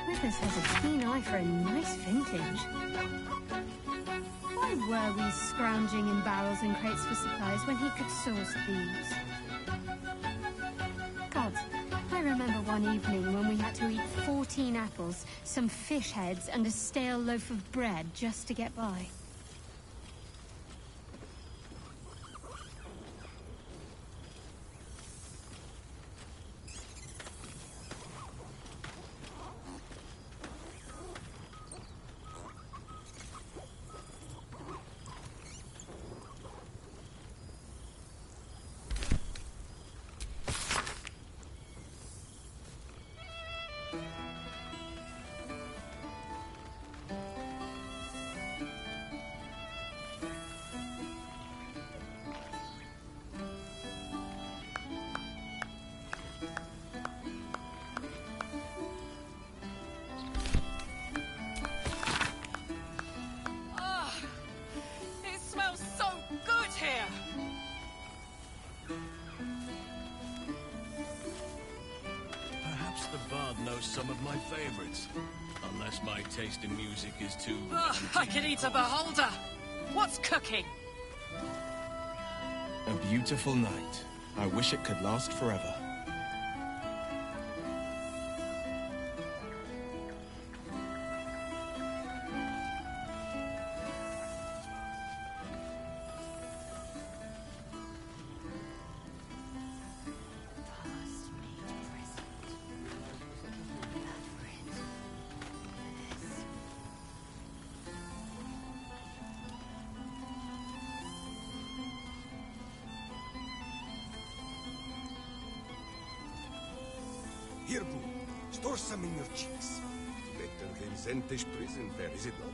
Withers has a keen eye for a nice vintage. Why were we scrounging in barrels and crates for supplies when he could source these? God, I remember one evening when we had to eat 14 apples, some fish heads, and a stale loaf of bread just to get by. some of my favorites. Unless my taste in music is too... I could eat a beholder. What's cooking? A beautiful night. I wish it could last forever. Here, Boo. Store some in your cheeks. Better than Zentish prison fare, is it not?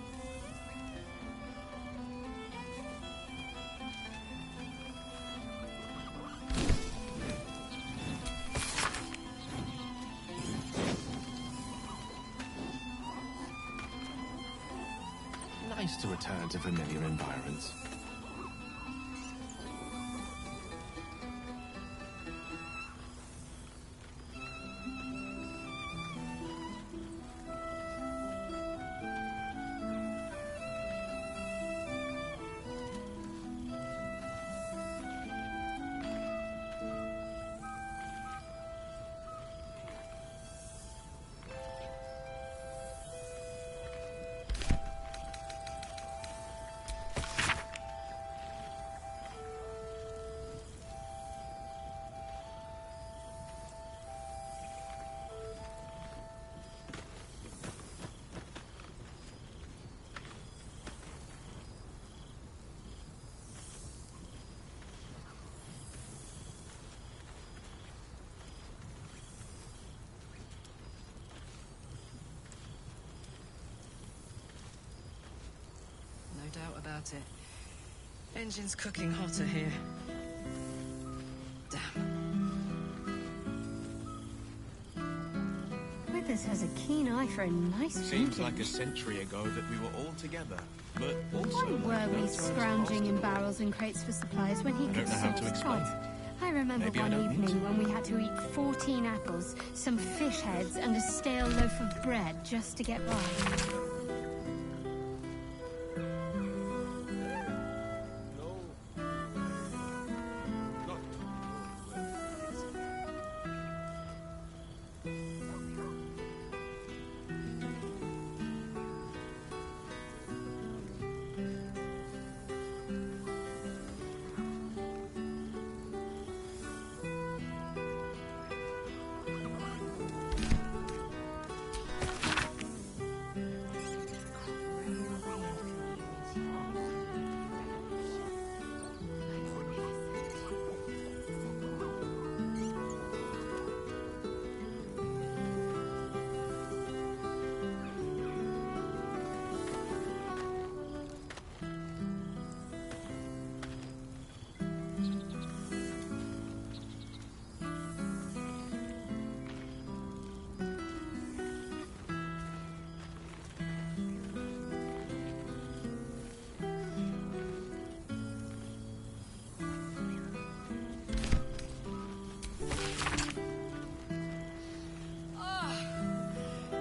Nice to return to familiar environs. No doubt about it. Engine's cooking hotter here. Withers has a keen eye for a nice Seems vintage. like a century ago that we were all together, but also Why like were no we times scrounging past. in barrels and crates for supplies when he I could don't know how to source explain. cod? I remember Maybe I one don't need evening to. when we had to eat 14 apples, some fish heads, and a stale loaf of bread just to get by.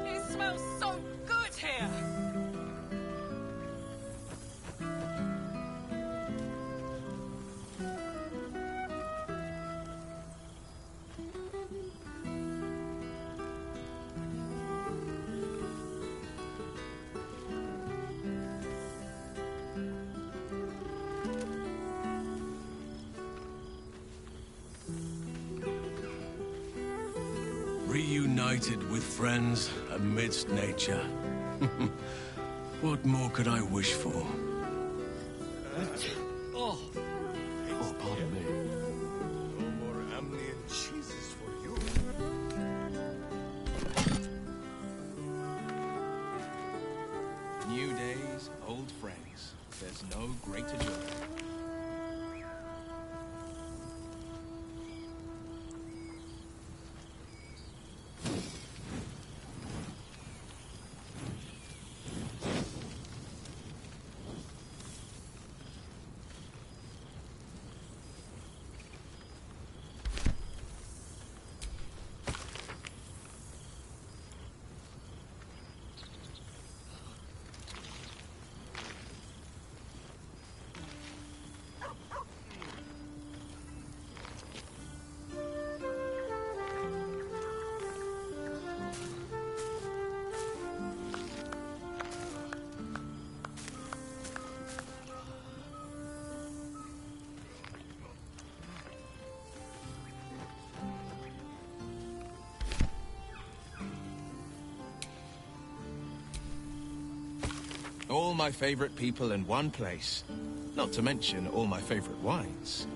It smells so good here. Reunited with friends amidst nature. What more could I wish for? Oh, pardon me. No more Amnian cheeses for you. New days, old friends. There's no greater joy. All my favorite people in one place. Not to mention all my favorite wines.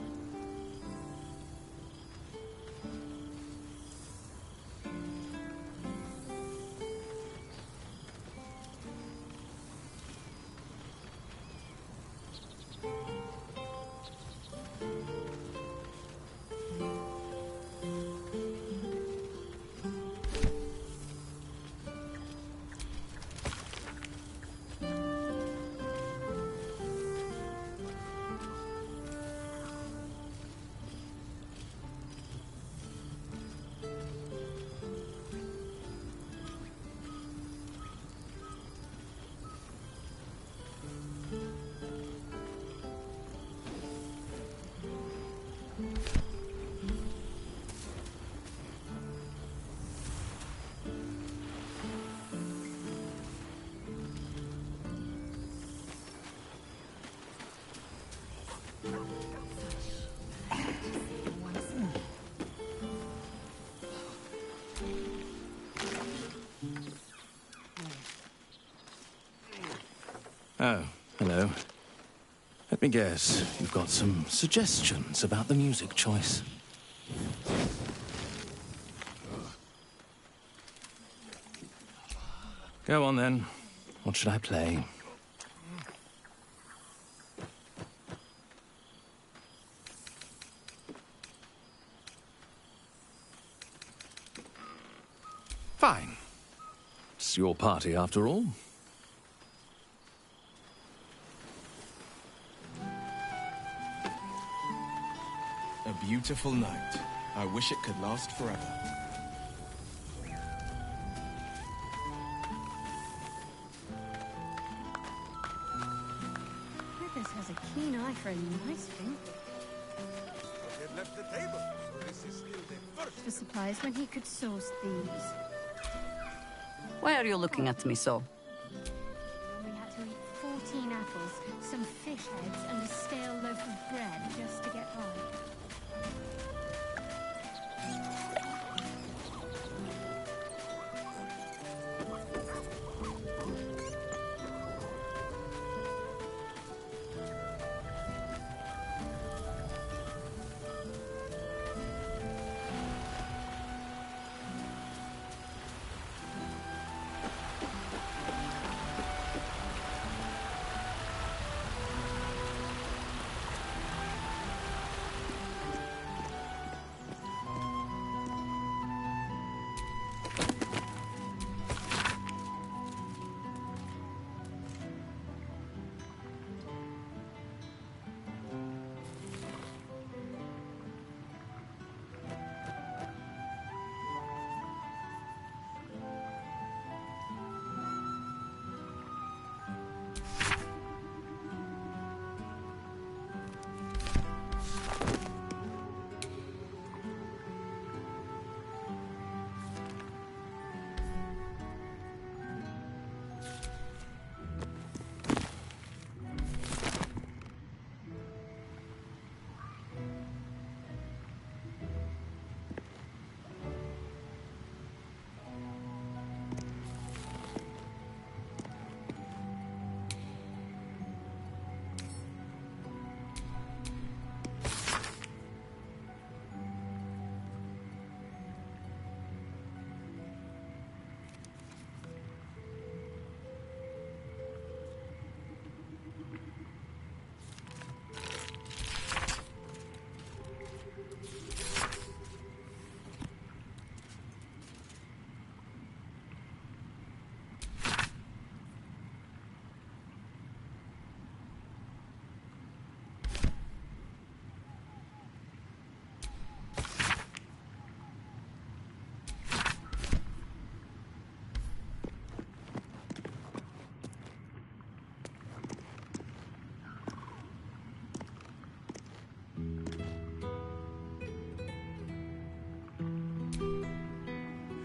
Oh, hello. Let me guess, you've got some suggestions about the music choice. Go on then. What should I play? Fine. It's your party after all. A beautiful night. I wish it could last forever. Withers has a keen eye for a nice thing. He had left the table, so this is still the first. For supplies when he could source these. Why are you looking at me so? We had to eat 14 apples, some fish heads, and a stale loaf of bread just to get by.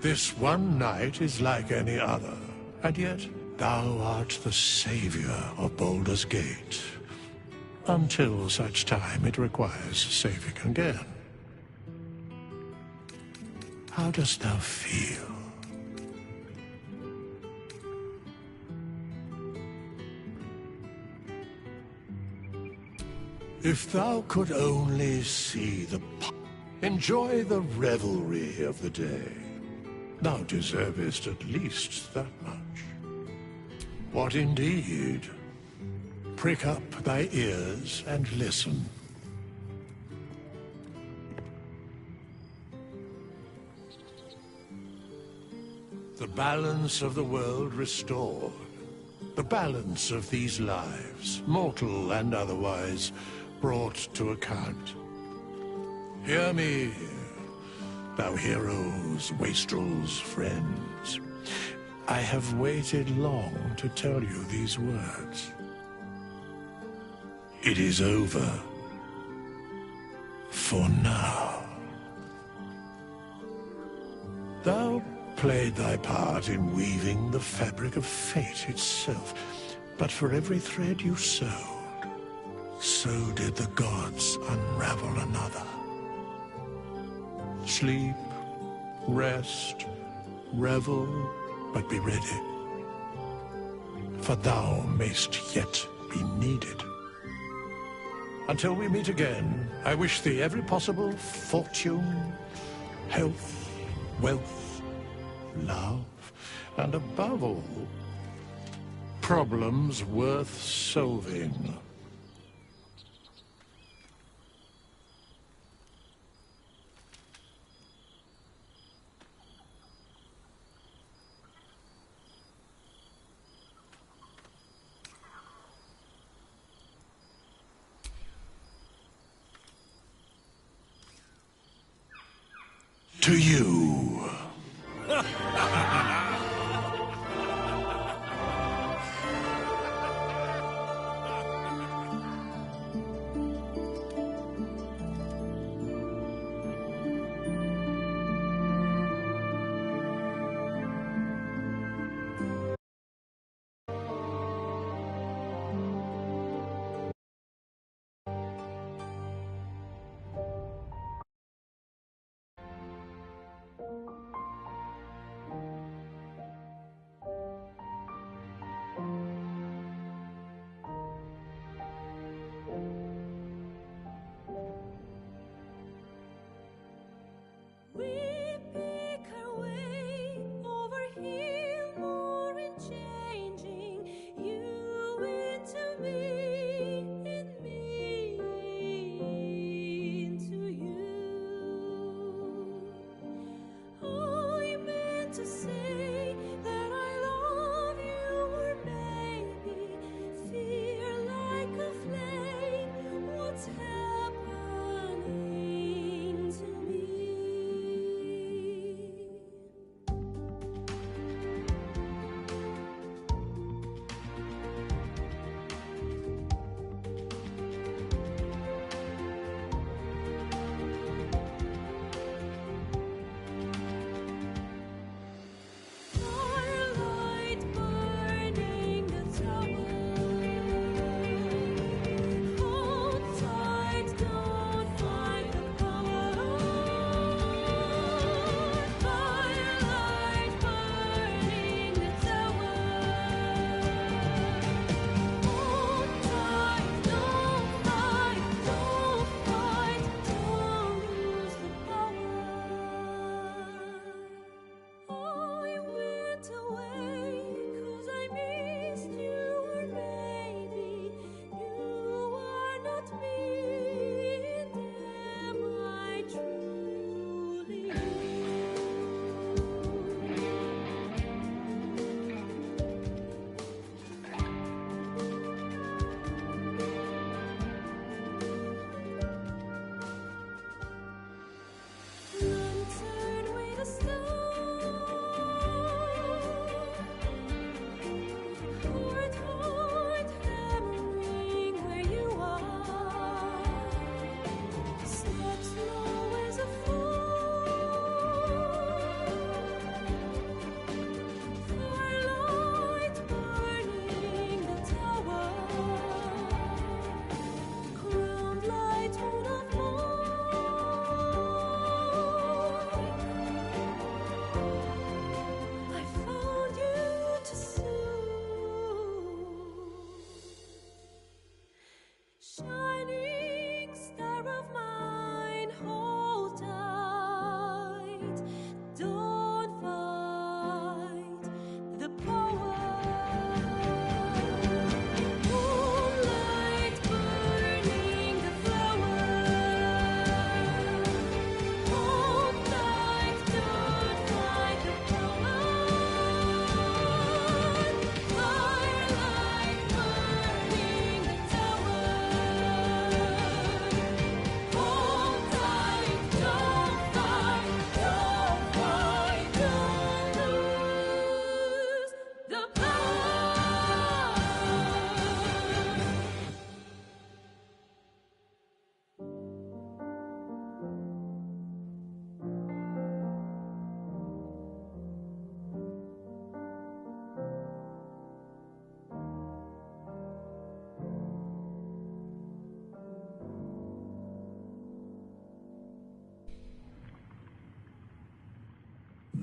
This one night is like any other, and yet thou art the savior of Baldur's Gate. Until such time it requires saving again. How dost thou feel? If thou could only see the... Enjoy the revelry of the day. Thou deservest at least that much. What indeed? Prick up thy ears and listen. The balance of the world restored. The balance of these lives, mortal and otherwise, brought to account. Hear me, thou heroes, wastrels, friends. I have waited long to tell you these words. It is over. For now. Thou played thy part in weaving the fabric of fate itself, but for every thread you sewed, so did the gods unravel another. Sleep, rest, revel, but be ready, for thou mayst yet be needed. Until we meet again, I wish thee every possible fortune, health, wealth, love, and above all, problems worth solving. To you.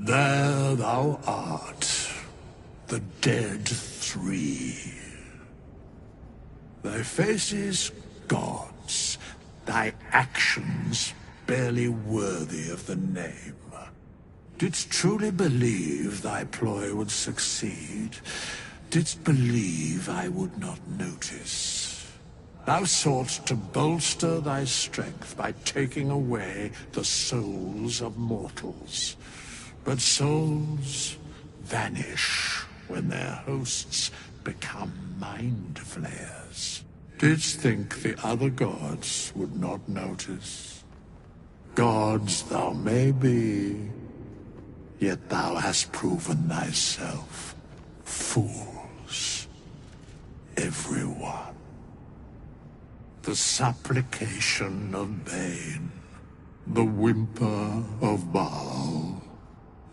There thou art, the dead three. Thy faces gods, thy actions barely worthy of the name. Didst truly believe thy ploy would succeed? Didst believe I would not notice? Thou soughtst to bolster thy strength by taking away the souls of mortals. But souls vanish when their hosts become mind flayers. Didst think the other gods would not notice? Gods thou may be, yet thou hast proven thyself fools, everyone. The supplication of Bane, the whimper of Baal,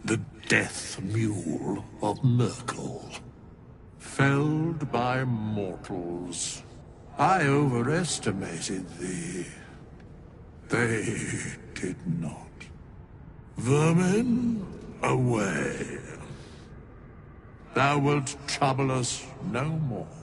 the death mule of Merkel. Felled by mortals, I overestimated thee. They did not. Vermin, away. Thou wilt trouble us no more.